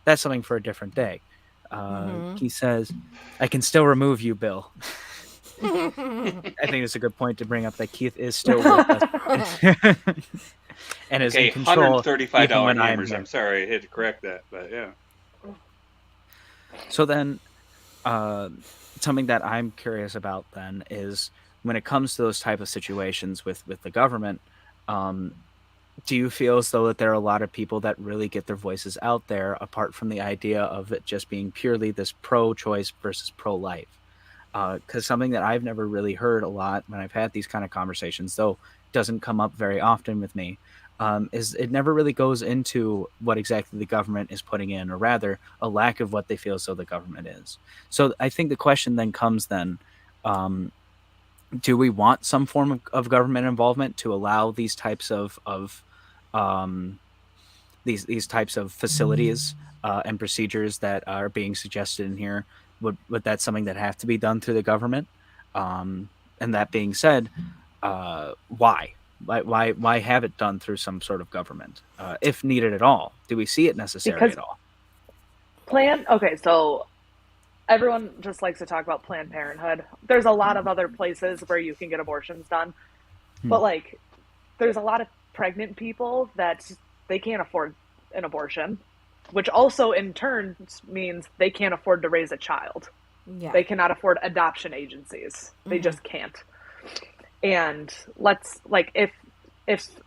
that's something for a different day. He says, "I can still remove you, Bill." I think it's a good point to bring up that Keith is still with us and is in control. $135 hammers. I'm sorry, I had to correct that, but yeah. So then, something that I'm curious about then is when it comes to those type of situations with the government, do you feel as though that there are a lot of people that really get their voices out there apart from the idea of it just being purely this pro-choice versus pro-life? Because something that I've never really heard a lot when I've had these kind of conversations, though it doesn't come up very often with me, is it never really goes into what exactly the government is putting in, or rather a lack of what they feel as though the government is. So I think the question then comes then, do we want some form of government involvement to allow these types of these types of facilities and procedures that are being suggested in here? Would that something that have to be done through the government? And that being said, why have it done through some sort of government, if needed at all? Do we see it necessary at all? Okay, so everyone just likes to talk about Planned Parenthood. There's a lot of other places where you can get abortions done, but like, there's a lot of pregnant people that they can't afford an abortion, which also in turn means they can't afford to raise a child. Yeah. They cannot afford adoption agencies. They just can't. And let's like if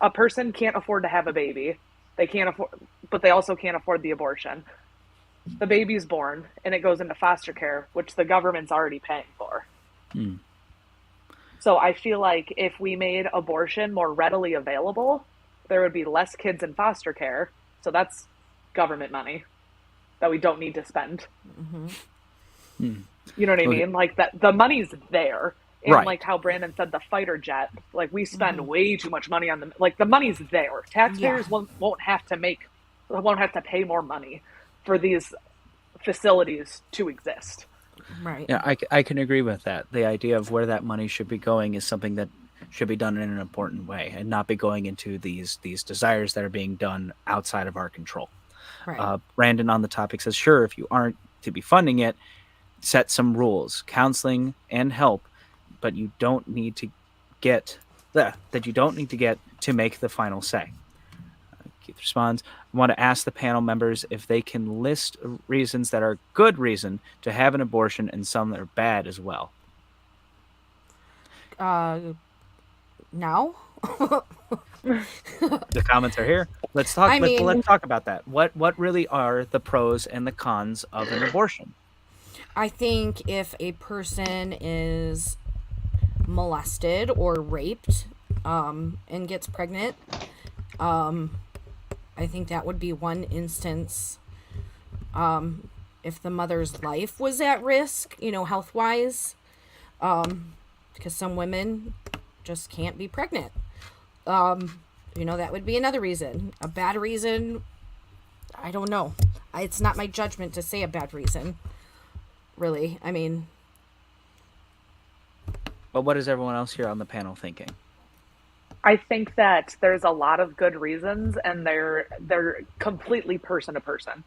a person can't afford to have a baby, they can't afford, but they also can't afford the abortion. The baby's born and it goes into foster care, which the government's already paying for. Hmm. So I feel like if we made abortion more readily available, there would be less kids in foster care. So that's government money that we don't need to spend. Hmm. You know what I Okay. mean? Like that the money's there. And Right. like how Brandon said, the fighter jet, like we spend way too much money on them. Like the money's there. Taxpayers Yeah. won't have to pay more money for these facilities to exist. Right. Yeah, I can agree with that. The idea of where that money should be going is something that should be done in an important way and not be going into these desires that are being done outside of our control. Right. Brandon on the topic says, sure, if you aren't to be funding it, set some rules, counseling and help, but you don't need to get that you don't need to get to make the final say. Keith responds, I want to ask the panel members if they can list reasons that are good reason to have an abortion and some that are bad as well. Now? The comments are here. Let's talk. I mean, Let's talk about that. What really are the pros and the cons of an abortion? I think if a person is molested or raped and gets pregnant, I think that would be one instance. If the mother's life was at risk, health wise, because some women just can't be pregnant. That would be another reason. A bad reason, I don't know. It's not my judgment to say a bad reason, really. I mean, But what is everyone else here on the panel thinking? I think that there's a lot of good reasons, and they're completely person to person.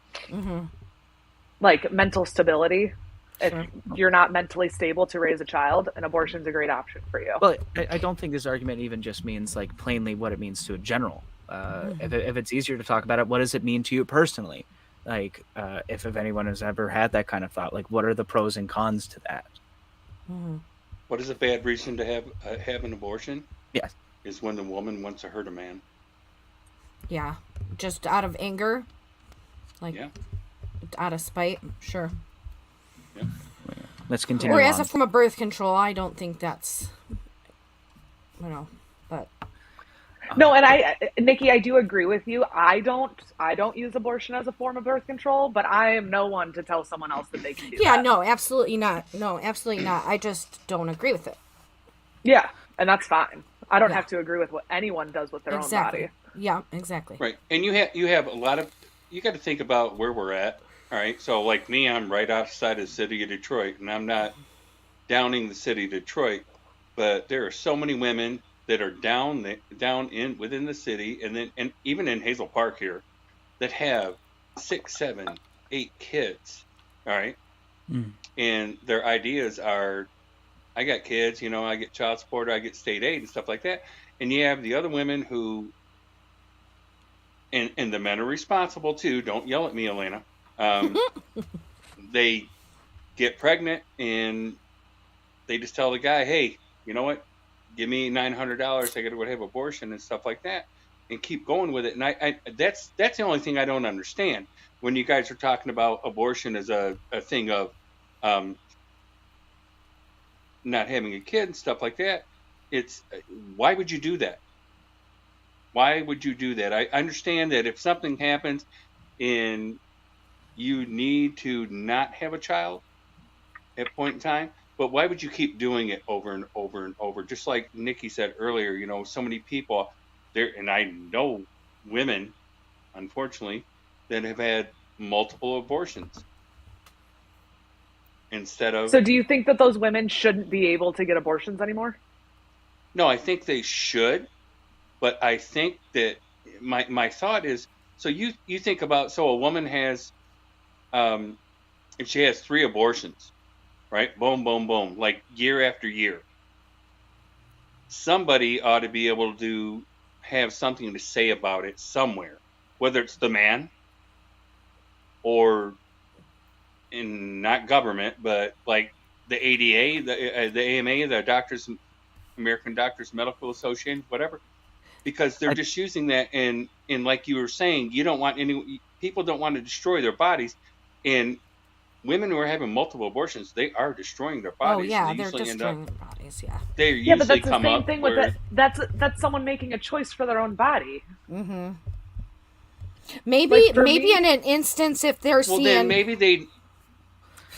Like mental stability. If you're not mentally stable to raise a child, an abortion's a great option for you. Well, I don't think this argument even just means like plainly what it means to a general. If it's easier to talk about it, what does it mean to you personally? Like, if anyone has ever had that kind of thought, like, what are the pros and cons to that? What is a bad reason to have an abortion? Yes. Is when the woman wants to hurt a man. yeah, just out of anger, like Yeah. out of spite, sure. Yeah. Let's continue. Or as on. a form of birth control, I don't think that's, but No, and Nikki, I do agree with you. I don't use abortion as a form of birth control, but I am no one to tell someone else that they can do yeah, that. no, absolutely not. No, absolutely not. I just don't agree with it. Yeah, and that's fine. I don't Yeah. have to agree with what anyone does with their Exactly. own body. Yeah, exactly. Right. And you have a lot of, you got to think about where we're at. All right. So like me, I'm right outside of the city of Detroit, and I'm not downing the city of Detroit, but there are so many women that are down in within the city, and even in Hazel Park here, that have 6, 7, 8 kids. All right. And their ideas are, I got kids, I get child support, I get state aid and stuff like that. And you have the other women who, and the men are responsible too. Don't yell at me, Elena. They get pregnant and they just tell the guy, hey, you know what? Give me $900. I got to go have abortion and stuff like that, and keep going with it. And I that's the only thing I don't understand when you guys are talking about abortion as a thing of not having a kid and stuff like that. It's why would you do that? Why would you do that? I understand that if something happens and you need to not have a child at a point in time, but why would you keep doing it over and over and over? Just like Nikki said earlier, so many people there, and I know women, unfortunately, that have had multiple abortions instead of. So do you think that those women shouldn't be able to get abortions anymore? No, I think they should, but I think that my thought is, so you think about, so a woman has, if she has 3 abortions, right? Boom, boom, boom, like year after year. Somebody ought to be able to have something to say about it somewhere, whether it's the man or in not government, but like the ADA, the AMA, the doctors American Doctors Medical Association, whatever, because they're just using that. And like you were saying, people don't want to destroy their bodies. And women who are having multiple abortions, they are destroying their Oh bodies. yeah, They they're usually end up, destroying their bodies. Yeah. they Yeah, but usually that's the come same up thing with where, it. That's someone making a choice for their own body. Mm-hmm. Maybe Like for maybe me, in an instance if they're well, then seeing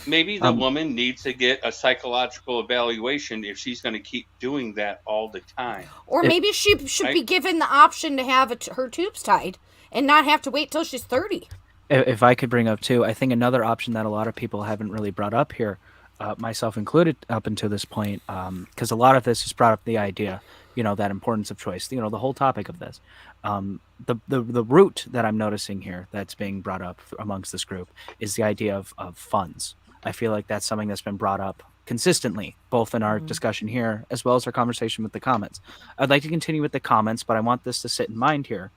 maybe the woman needs to get a psychological evaluation if she's going to keep doing that all the time, or maybe she should be right? given the option to have her tubes tied and not have to wait till she's 30. If I could bring up too, I think another option that a lot of people haven't really brought up here, myself included, up until this point, because a lot of this has brought up the idea, that importance of choice, the whole topic of this. The root that I'm noticing here that's being brought up amongst this group is the idea of funds. I feel like that's something that's been brought up consistently, both in our discussion here as well as our conversation with the comments. I'd like to continue with the comments, but I want this to sit in mind here.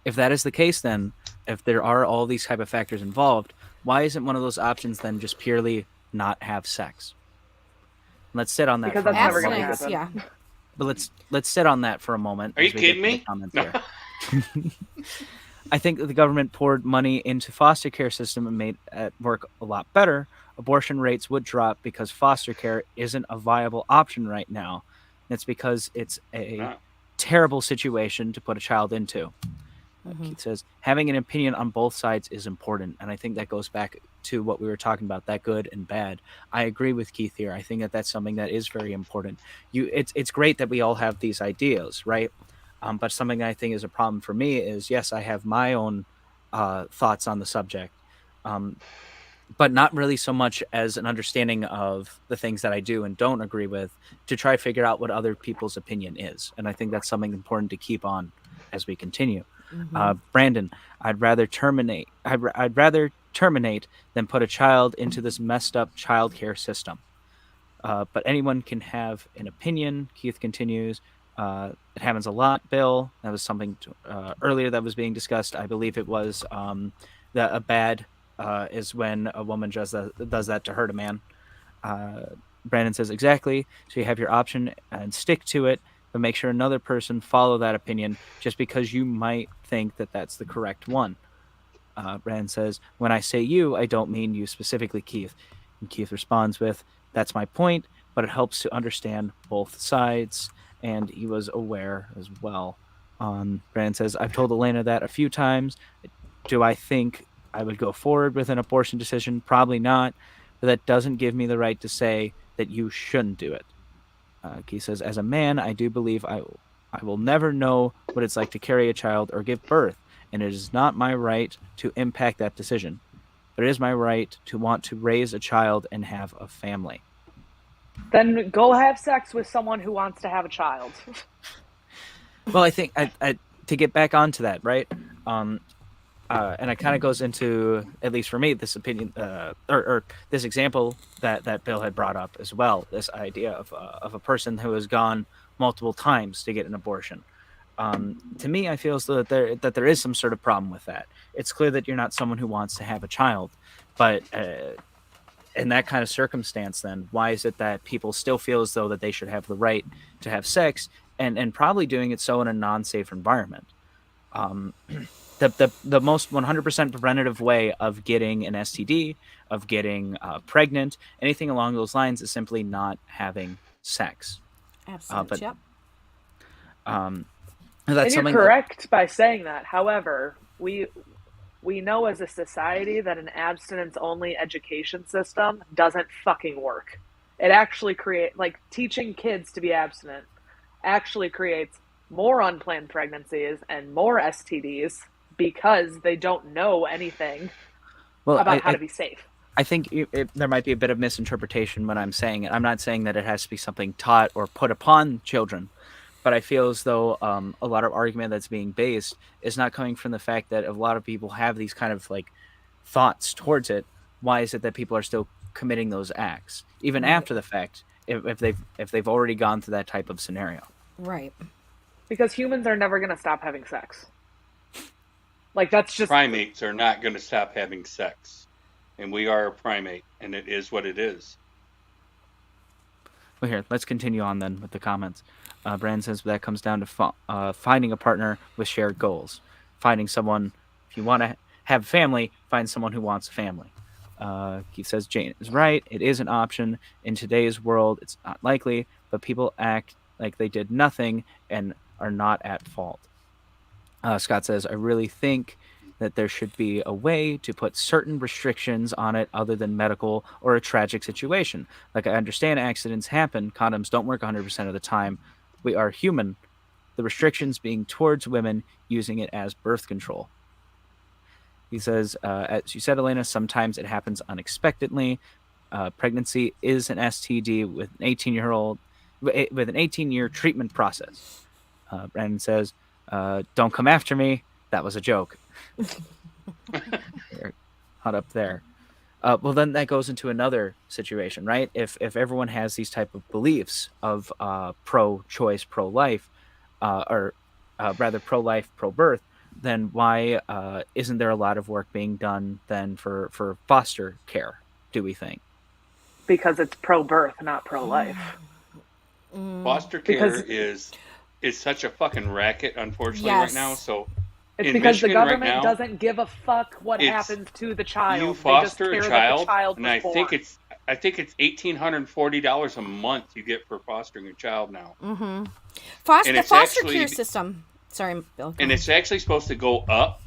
If that is the case, then if there are all these type of factors involved, why isn't one of those options then just purely not have sex? Let's sit on that because for a that's never moment. going to Abstinence, happen. yeah. But let's sit on that for a moment. Are you as we get kidding to the me? comments here. I think that the government poured money into foster care system and made it work a lot better. Abortion rates would drop because foster care isn't a viable option right now. It's because it's a terrible situation to put a child into. Keith says having an opinion on both sides is important, and I think that goes back to what we were talking about, that good and bad. I agree with Keith here. I think that that's something that is very important. It's great that we all have these ideas, right? But something that I think is a problem for me is, yes, I have my own thoughts on the subject, but not really so much as an understanding of the things that I do and don't agree with to try to figure out what other people's opinion is. And I think that's something important to keep on as we continue. Brandon, I'd rather terminate than put a child into this messed up childcare system. But anyone can have an opinion. Keith continues. It happens a lot, Bill. That was something earlier that was being discussed. I believe it was that a bad is when a woman does that to hurt a man. Brandon says, exactly. So you have your option and stick to it, but make sure another person follow that opinion just because you might think that that's the correct one. Brandon says, when I say you, I don't mean you specifically, Keith. And Keith responds with, that's my point, but it helps to understand both sides. And he was aware as well. Brandon says, I've told Elena that a few times. Do I think I would go forward with an abortion decision? Probably not. But that doesn't give me the right to say that you shouldn't do it. Keith says, as a man, I do believe I will never know what it's like to carry a child or give birth, and it is not my right to impact that decision. But it is my right to want to raise a child and have a family. Then go have sex with someone who wants to have a child. Well, I think to get back onto that, right? And it kind of goes into, at least for me, this opinion or this example that Bill had brought up as well. This idea of a person who has gone multiple times to get an abortion. To me, I feel as though that there is some sort of problem with that. It's clear that you're not someone who wants to have a child, but in that kind of circumstance, then why is it that people still feel as though that they should have the right to have sex and probably doing it so in a non-safe environment? The most 100% preventative way of getting an STD, of getting pregnant, anything along those lines is simply not having sex. Absolutely. Yep. That's and you're correct by saying that. However, we know as a society that an abstinence-only education system doesn't fucking work. It actually teaching kids to be abstinent actually creates more unplanned pregnancies and more STDs because they don't know anything about how to be safe. I think there might be a bit of misinterpretation when I'm saying it. I'm not saying that it has to be something taught or put upon children, but I feel as though a lot of argument that's being based is not coming from the fact that a lot of people have these kind of thoughts towards it. Why is it that people are still committing those acts even after the fact if they've already gone through that type of scenario? Right. Because humans are never going to stop having sex. That's just... Primates are not going to stop having sex. And we are a primate, and it is what it is. Well, here, let's continue on then with the comments. Brandon says that comes down to finding a partner with shared goals. Finding someone, if you want to have a family, find someone who wants a family. Keith says Jane is right. It is an option. In today's world, it's not likely, but people act like they did nothing and are not at fault. Scott says, I really think that there should be a way to put certain restrictions on it other than medical or a tragic situation. Like, I understand accidents happen, condoms don't work 100% of the time. We are human. The restrictions being towards women using it as birth control. He says, as you said, Elena, sometimes it happens unexpectedly. Pregnancy is an STD with an 18-year-old with an 18-year treatment process. Brandon says, don't come after me. That was a joke. Hot up there. Well, then that goes into another situation, right? If everyone has these type of beliefs of pro-choice, pro-life, or rather pro-life, pro-birth, then why isn't there a lot of work being done then for foster care, do we think? Because it's pro-birth, not pro-life. Foster care is such a fucking racket, unfortunately, right now. So it's in because Michigan the government right now, doesn't give a fuck what happens to the child. You foster they just a care child, that the child and was I born. think it's $1,840 a month you get for fostering a child now. Mm-hmm. The foster care system. Sorry, Bill. And it's actually supposed to go up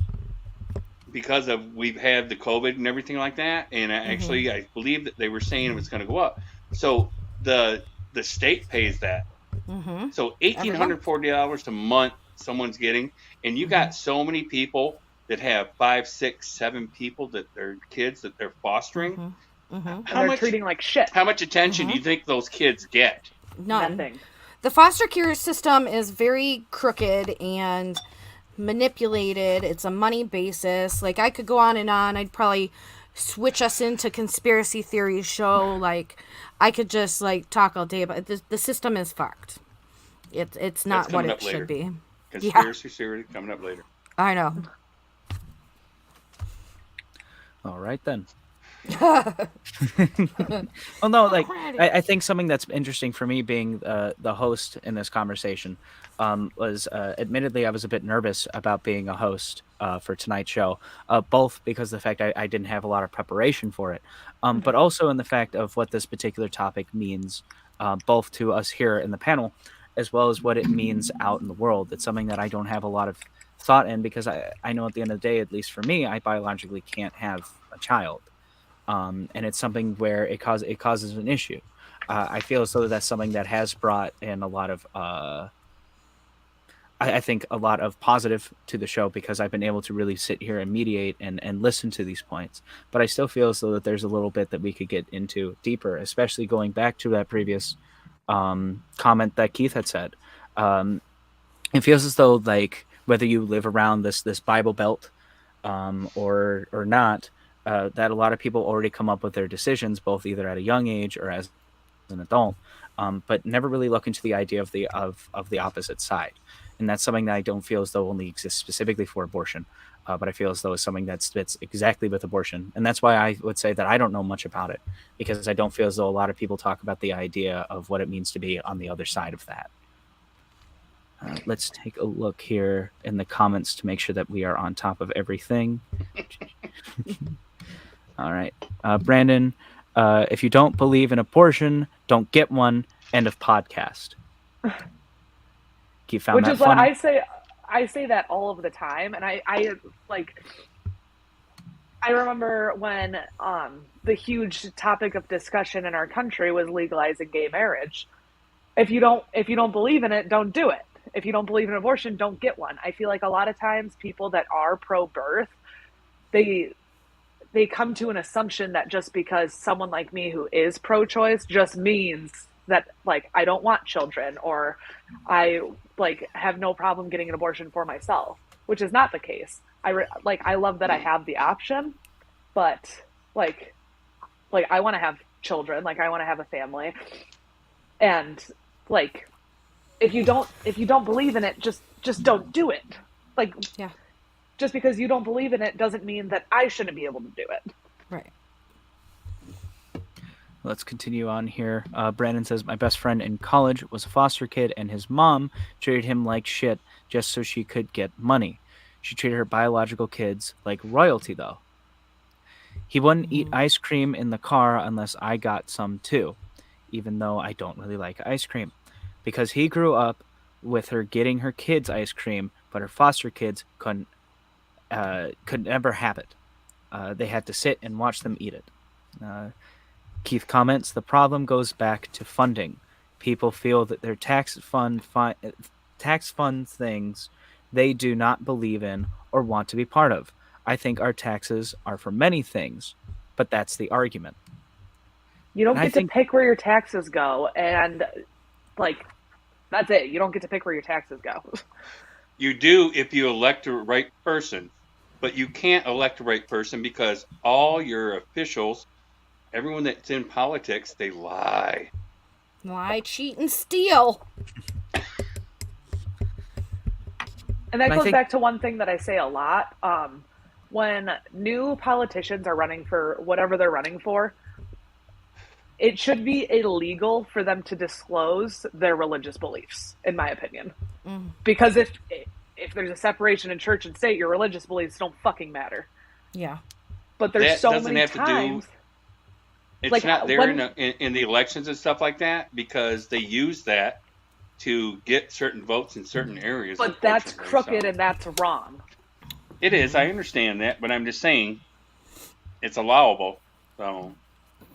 because of we've had the COVID and everything like that. And actually, I believe that they were saying it was going to go up. So the state pays that. Mm-hmm. So $1,840 a month someone's getting, and you got so many people that have 5, 6, 7 people that they're kids that they're fostering. And they're treating like shit. How much attention do you think those kids get? Nothing. The foster care system is very crooked and manipulated. It's a money basis. Like, I could go on and on. I'd probably switch us into conspiracy theory show. Like, I could just like talk all day about it. The system is fucked. It's not what it should be. Conspiracy theory coming up later. I know. All right then. Well, no, like I think something that's interesting for me being the host in this conversation was admittedly I was a bit nervous about being a host for tonight's show, both because of the fact I didn't have a lot of preparation for it, but also in the fact of what this particular topic means, both to us here in the panel, as well as what it means out in the world. It's something that I don't have a lot of thought in because I know at the end of the day, at least for me, I biologically can't have a child. And it's something where it causes an issue. I feel as though that's something that has brought in a lot of, I think, a lot of positive to the show because I've been able to really sit here and mediate and listen to these points. But I still feel as though that there's a little bit that we could get into deeper, especially going back to that previous comment that Keith had said. It feels as though, like, whether you live around this Bible Belt or not, that a lot of people already come up with their decisions, both either at a young age or as an adult, but never really look into the idea of the opposite side. And that's something that I don't feel as though only exists specifically for abortion, but I feel as though it's something that fits exactly with abortion. And that's why I would say that I don't know much about it, because I don't feel as though a lot of people talk about the idea of what it means to be on the other side of that. Let's take a look here in the comments to make sure that we are on top of everything. All right. Brandon, if you don't believe in abortion, don't get one. End of podcast. You found Which that is funny? what I say. I say that all of the time. And I remember when the huge topic of discussion in our country was legalizing gay marriage. If you don't believe in it, don't do it. If you don't believe in abortion, don't get one. I feel like a lot of times people that are pro-birth, they come to an assumption that just because someone like me who is pro-choice just means that, like, I don't want children, or I have no problem getting an abortion for myself, which is not the case. I love that I have the option, but like I want to have children, like I want to have a family, and like if you don't believe in it, just don't do it. Like, yeah. Just because you don't believe in it doesn't mean that I shouldn't be able to do it. Right. Let's continue on here. Brandon says, my best friend in college was a foster kid, and his mom treated him like shit just so she could get money. She treated her biological kids like royalty, though. He wouldn't eat ice cream in the car unless I got some too, even though I don't really like ice cream. Because he grew up with her getting her kids ice cream, but her foster kids could never have it. They had to sit and watch them eat it. Keith comments, the problem goes back to funding. People feel that their tax fund things they do not believe in or want to be part of. I think our taxes are for many things, but that's the argument. You don't And I get to think pick where your taxes go, and like that's it. You don't get to pick where your taxes go. You do if you elect the right person, but you can't elect the right person because all your officials, everyone that's in politics, they lie. Lie, cheat, and steal. And that I goes think- back to one thing that I say a lot. When new politicians are running for whatever they're running for, it should be illegal for them to disclose their religious beliefs, in my opinion. Because if there's a separation in church and state, your religious beliefs don't fucking matter. Yeah. But there's That so doesn't many have to do- times. It's Like, not there when- in the elections and stuff like that because they use that to get certain votes in certain areas. But that's unfortunately, crooked so. and that's wrong. It is. I understand that, but I'm just saying it's allowable. So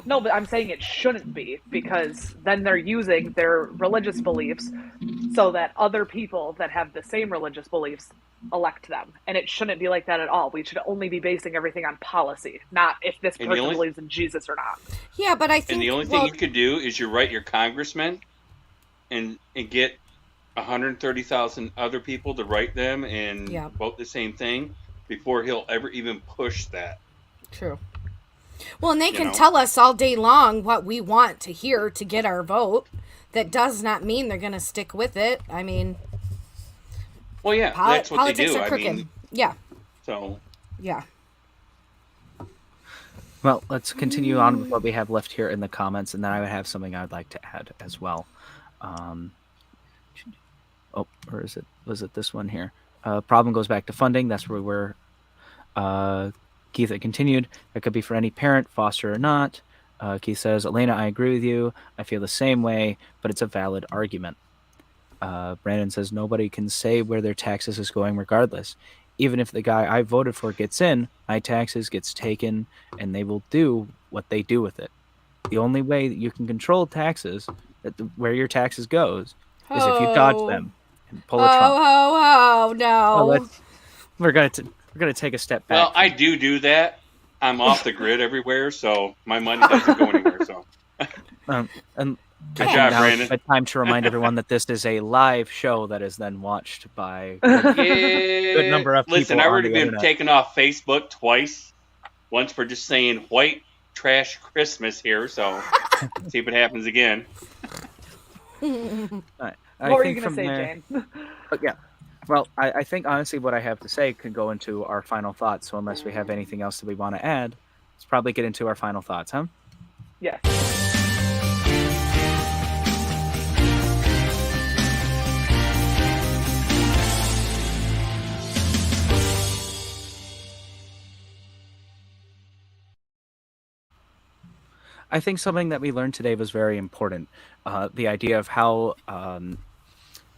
No, but I'm saying it shouldn't be because then they're using their religious beliefs so that other people that have the same religious beliefs elect them. And it shouldn't be like that at all. We should only be basing everything on policy, not if this And the person only- believes in Jesus or not. Yeah, but I think and the only thing you could do is you write your congressman and get 130,000 other people to write them and Yeah. vote the same thing before he'll ever even push that. True. Well, and they You can know? tell us all day long what we want to hear to get our vote. That does not mean they're going to stick with it. I mean, Well, yeah, that's what they politics do. are I crooked. mean, Yeah, so yeah. Well, let's continue on with what we have left here in the comments, and then I would have something I'd like to add as well. Or is it? Was it this one here? Problem goes back to funding. That's where we were. Keith had continued. That could be for any parent, foster or not. Keith says, Elena, I agree with you. I feel the same way, but it's a valid argument. Brandon says, nobody can say where their taxes is going regardless. Even if the guy I voted for gets in, my taxes gets taken, and they will do what they do with it. The only way that you can control taxes, where your taxes goes, is if you dodge them and pull a Trump. Oh, no. We're gonna take a step back. well, I do that. I'm off the grid everywhere, so my money doesn't go anywhere. So And Good I think job, now Brandon. it's time to remind everyone that this is a live show that is then watched by good number of Listen, people I've on already the been internet. taken off Facebook twice. Once for just saying white trash Christmas here, so see if it happens again. What were you going to say, Jane? But yeah. Well, I think honestly what I have to say could go into our final thoughts. So unless we have anything else that we want to add, let's probably get into our final thoughts, huh? Yes. I think something that we learned today was very important. The idea of how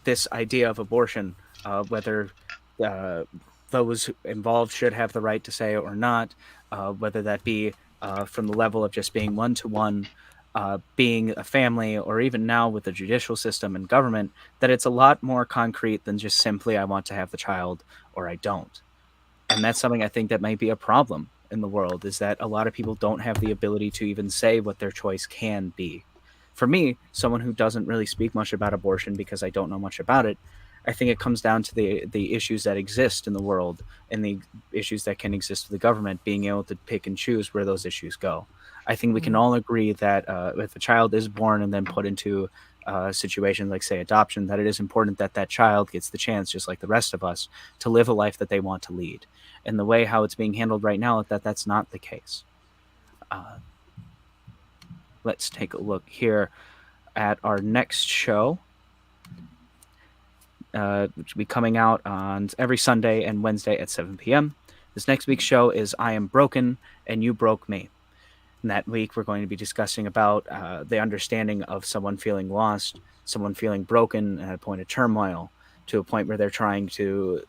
this idea of abortion, whether those involved should have the right to say it or not, whether that be from the level of just being one-to-one, being a family, or even now with the judicial system and government, that it's a lot more concrete than just simply I want to have the child or I don't. And that's something I think that might be a problem in the world, is that a lot of people don't have the ability to even say what their choice can be. For me, someone who doesn't really speak much about abortion because I don't know much about it, I think it comes down to the issues that exist in the world and the issues that can exist with the government being able to pick and choose where those issues go. I think we can all agree that if a child is born and then put into a situation like, say, adoption, that it is important that that child gets the chance, just like the rest of us, to live a life that they want to lead. And the way how it's being handled right now, that's not the case. let's take a look here at our next show, which will be coming out on every Sunday and Wednesday at 7 p.m. This next week's show is I Am Broken and You Broke Me. And that week, we're going to be discussing about the understanding of someone feeling lost, someone feeling broken at a point of turmoil, to a point where they're trying to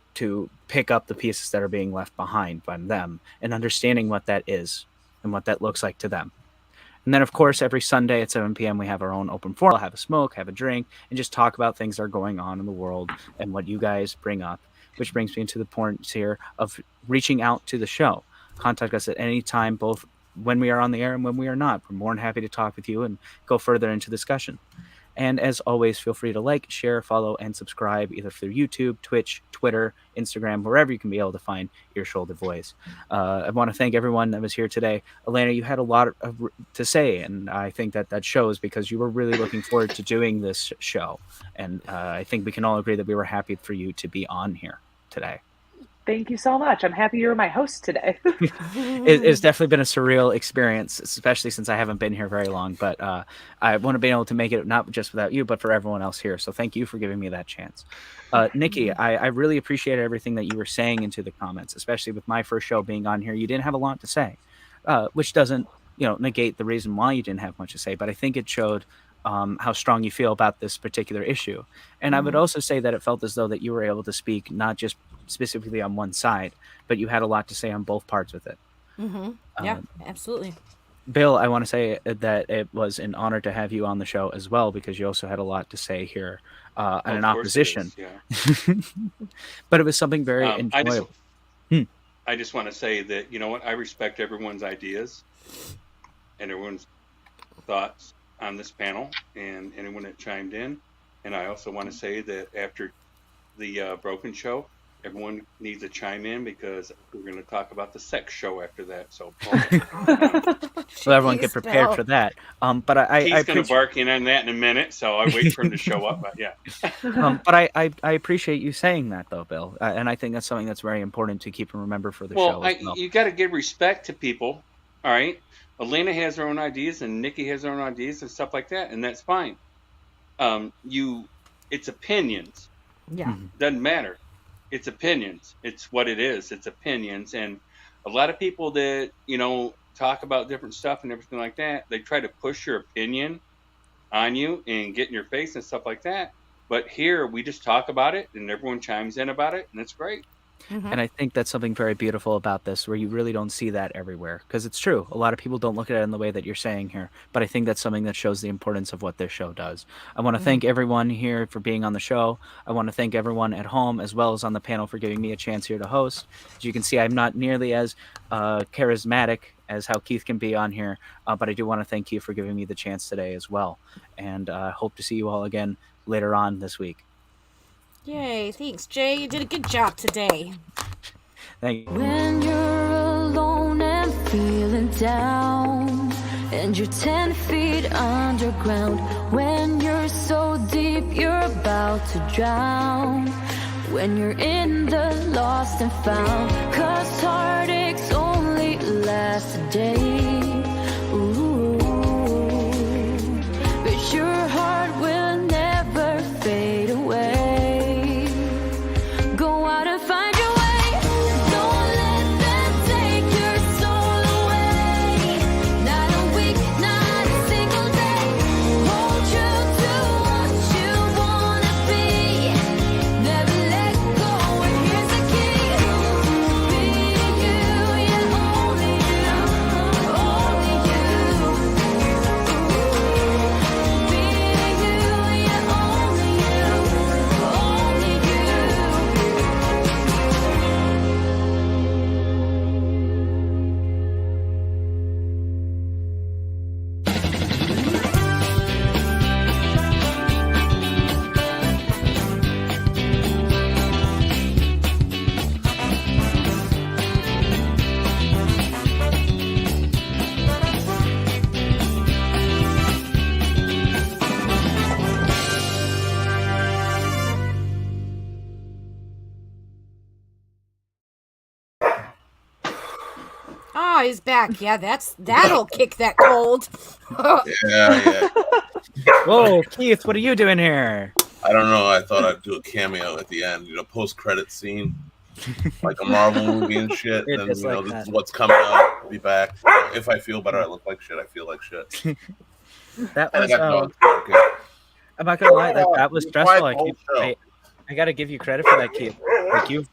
pick up the pieces that are being left behind by them, and understanding what that is and what that looks like to them. And then, of course, every Sunday at 7 p.m., we have our own open forum. We'll have a smoke, have a drink, and just talk about things that are going on in the world and what you guys bring up, which brings me into the point here of reaching out to the show. Contact us at any time, both when we are on the air and when we are not. We're more than happy to talk with you and go further into discussion. And as always, feel free to like, share, follow, and subscribe either through YouTube, Twitch, Twitter, Instagram, wherever you can be able to find your shoulder voice. I want to thank everyone that was here today. Elena, you had a lot to say, and I think that shows because you were really looking forward to doing this show. And I think we can all agree that we were happy for you to be on here today. Thank you so much. I'm happy you're my host today. It's definitely been a surreal experience, especially since I haven't been here very long. But I want to be able to make it not just without you, but for everyone else here. So thank you for giving me that chance. Nikki, I really appreciated everything that you were saying into the comments, especially with my first show being on here. You didn't have a lot to say, which doesn't negate the reason why you didn't have much to say. But I think it showed how strong you feel about this particular issue. And I would also say that it felt as though that you were able to speak not just specifically on one side, but you had a lot to say on both parts with it. Yeah, absolutely. Bill, I want to say that it was an honor to have you on the show as well, because you also had a lot to say here on an opposition. But it was something very enjoyable. I just want to say that, you know what, I respect everyone's ideas and everyone's thoughts on this panel and anyone that chimed in. And I also want to say that after the Broken show, everyone needs to chime in because we're going to talk about the sex show after that. So, so everyone get prepared for that. But he's going to bark in on that in a minute, so I wait for him to show up. But yeah. But I appreciate you saying that, though, Bill, and I think that's something that's very important to keep and remember for the show. Well, you got to give respect to people. All right, Elena has her own ideas, and Nikki has her own ideas and stuff like that, and that's fine. It's opinions. Yeah, doesn't matter. It's opinions. It's what it is. It's opinions. And a lot of people that, talk about different stuff and everything like that, they try to push your opinion on you and get in your face and stuff like that. But here we just talk about it and everyone chimes in about it, and it's great. And I think that's something very beautiful about this, where you really don't see that everywhere, because it's true. A lot of people don't look at it in the way that you're saying here, but I think that's something that shows the importance of what this show does. I want to thank everyone here for being on the show. I want to thank everyone at home as well as on the panel for giving me a chance here to host. As you can see, I'm not nearly as charismatic as how Keith can be on here, but I do want to thank you for giving me the chance today as well. And I hope to see you all again later on this week. Yay, thanks, Jay. You did a good job today. Thank you. When you're alone and feeling down, and you're 10 feet underground, when you're so deep you're about to drown, when you're in the lost and found, 'cause heartaches only last a day. Ooh, but your heart will never fade away. he's back. Yeah, that'll kick that cold. Yeah. Whoa, Keith, what are you doing here? I don't know. I thought I'd do a cameo at the end, post-credit scene, like a Marvel movie and shit. It And is like this that. is what's coming up. I'll be back. If I feel better, I look like shit. I feel like shit. That And I was. got dogs barking. I'm not gonna lie, that was You stressful. tried the whole show. I got to give you credit for that, Keith. Like you've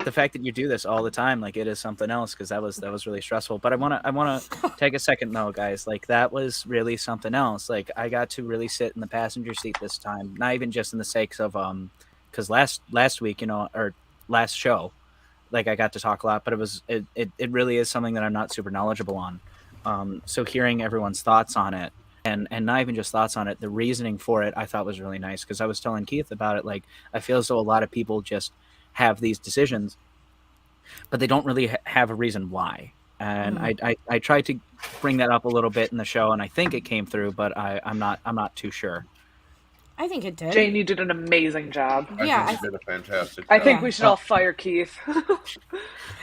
the fact that you do this all the time, like it is something else, because that was really stressful. But I wanna take a second though, guys. Like that was really something else. Like I got to really sit in the passenger seat this time, not even just in the sakes of because last week, or last show, like I got to talk a lot, but it really is something that I'm not super knowledgeable on. So hearing everyone's thoughts on it. And not even just thoughts on it, the reasoning for it, I thought was really nice, because I was telling Keith about it. Like, I feel as though a lot of people just have these decisions, but they don't really have a reason why. And I tried to bring that up a little bit in the show, and I think it came through, but I'm not too sure. I think it did. Jane, you did an amazing job. Yeah, I think you did a fantastic job. I think we should all fire Keith.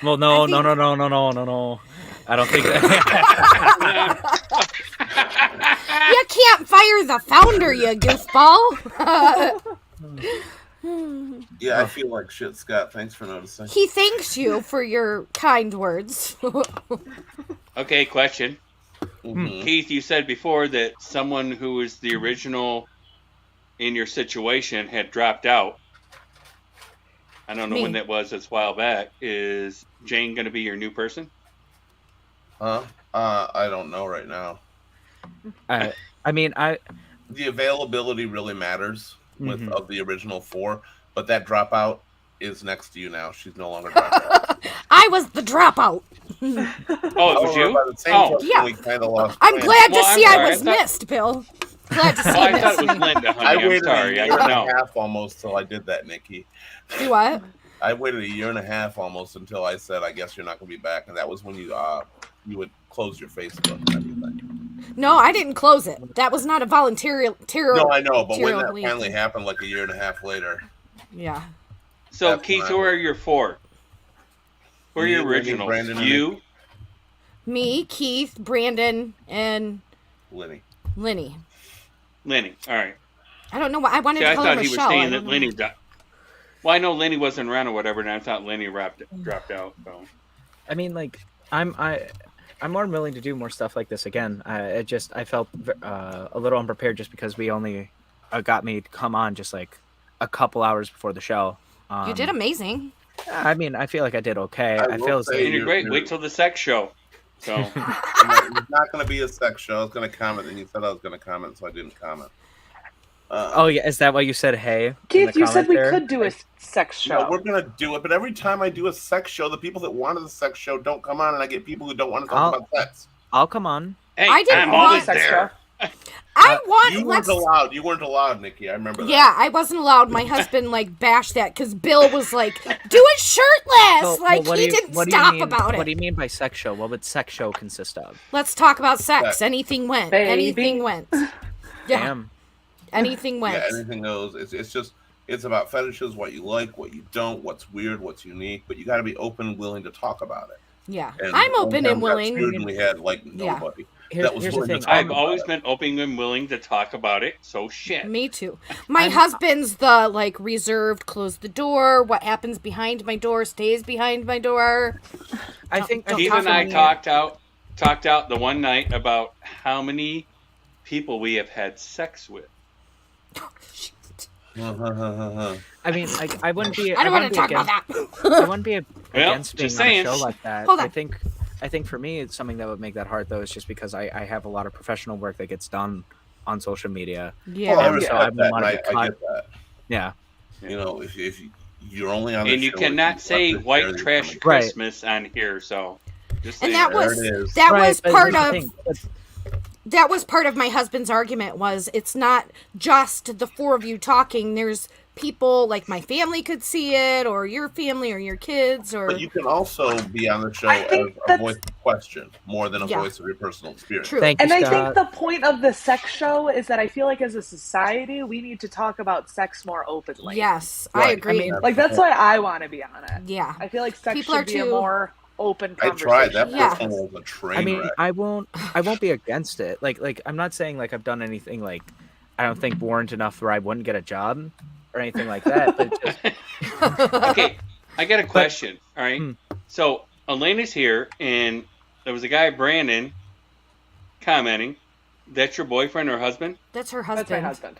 Well, no. I don't think that. You can't fire the founder, you goofball. Yeah, I feel like shit, Scott. Thanks for noticing. He thanks you for your kind words. Okay, question. Mhm. Keith, you said before that someone who was the original in your situation had dropped out. I don't know when Me. that was. It's a while back. Is Jane going to be your new person? Huh? I don't know right now. I mean, The availability really matters Mhm. of the original 4, but that dropout is next to you now. She's no longer dropped out. I was the dropout. Oh, it was However, you? by the same Oh, token, Yeah. we kind of lost. I'm plan. glad Well, to I'm see I sorry. was I thought- missed, Bill. Glad to see oh, I you thought it missed was me. Linda, I honey. I'm waited sorry. a I year don't and a know. half almost till I did that, Nikki. Do what? I waited a year and a half almost until I said, "I guess you're not going to be back," and that was when you would close your Facebook and everything. No, I didn't close it. That was not a voluntary. No, I know, but when that Terribly. finally happened, like a year and a half later, Yeah. So, That's Keith, fine. who are your 4? Who are Me, your Lenny, originals? Brandon, and You? Me, Keith, Brandon, and Lenny. Lenny. Lenny. All right. I don't know why I wanted See, to I call her thought he was Michelle. I saying that don't know. Lenny died. Well, I know Lenny wasn't around or whatever, and I thought Lenny dropped out. So. I mean, like, I'm more willing to do more stuff like this again. I felt a little unprepared just because we only got me to come on just like a couple hours before the show. You did amazing. I mean, I feel like I did okay. I I will feel as say- though And you're great. Wait till the sex show. So, It's not going to be a sex show. I was going to comment, and you said I was going to comment, so I didn't comment. Oh yeah, is that why you said hey? in Keith, the you said comment we there? could do a sex show. No, we're going to do it, but every time I do a sex show, the people that wanted the sex show don't come on, and I get people who don't want to talk about sex. I'll come on. hey, I didn't I'm want always sex there. I want. You let's. weren't allowed. You weren't allowed, Nikki. I remember that. Yeah, I wasn't allowed. My husband bashed that because Bill was like, "Do it shirtless." What He do you- didn't what do you stop mean- about What it. do you mean by sex show? What would sex show consist of? Let's talk about sex. Sex. Anything went. Baby. Anything went. Yeah, Damn. anything went. Yeah, anything goes. It's about fetishes, what you like, what you don't, what's weird, what's unique, but you got to be open and willing to talk about it. Yeah, And I'm one open time and we got willing. screwed and we had Yeah. nobody. Here's that was the willing to thing. talk I've about always it. been open and willing to talk about it. So shit. Me too. My husband's the reserved, close the door. What happens behind my door stays behind my door. I think don't Keith talk and I about talked out the one night about how many people we have had sex with. I mean, I wouldn't be. I don't want wouldn't to be talk about against- that. I wouldn't be against being just on a saying. show like that. Hold on. I think for me, it's something that would make that hard though. Is just because I have a lot of professional work that gets done on social media. Yeah. Well, I And respect so I wouldn't that, want and to be I caught. get that. Yeah. You know, if you're only on the And you show cannot if say want to white share trash these Right. Christmas on here. So, just And saying. that was There it is. that Right, was but part here's the of thing. that was part of my husband's argument was it's not just the four of you talking. There's people like my family could see it, or your family, or your kids, or But you can also be on the show I as think a that's- voice of question more than a Yeah. voice of your personal experience. True. Thank you, And I Scott. think the point of the sex show is that I feel like as a society, we need to talk about sex more openly. yes, I Right. agree. I mean, Like, that's why I want to be on it. yeah, I feel like sex People are should be a too- more open I conversation. tried. That Yeah. first one was a train I mean, wreck. I won't be against it. Like I'm not saying like I've done anything like I don't think warrant enough where I wouldn't get a job or anything like that. But it's just Okay, I got a question. All right. Hmm. So Elena's here, and there was a guy, Brandon, commenting. That's your boyfriend or husband? That's her That's my husband. husband.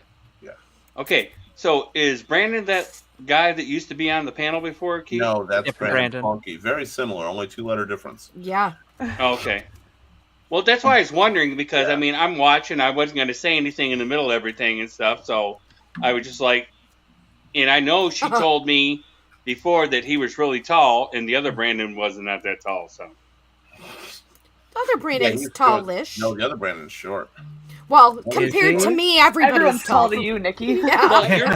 Okay. So is Brandon that guy that used to be on the panel before, Keith? No, that's Different Brandon Brandon. Funky. Very similar, only 2-letter difference. Yeah. Okay. Well, that's why I was wondering because, Yeah. I mean, I'm watching. I wasn't going to say anything in the middle of everything and stuff. So I was just like, and I know she told me before that he was really tall and the other Brandon wasn't not that tall. So The other Brandon's he's tallish. No, the other Brandon's short. Well, Is compared he? to me, everybody's Everyone's tall tall. to you, Nikki. Yeah. well, you're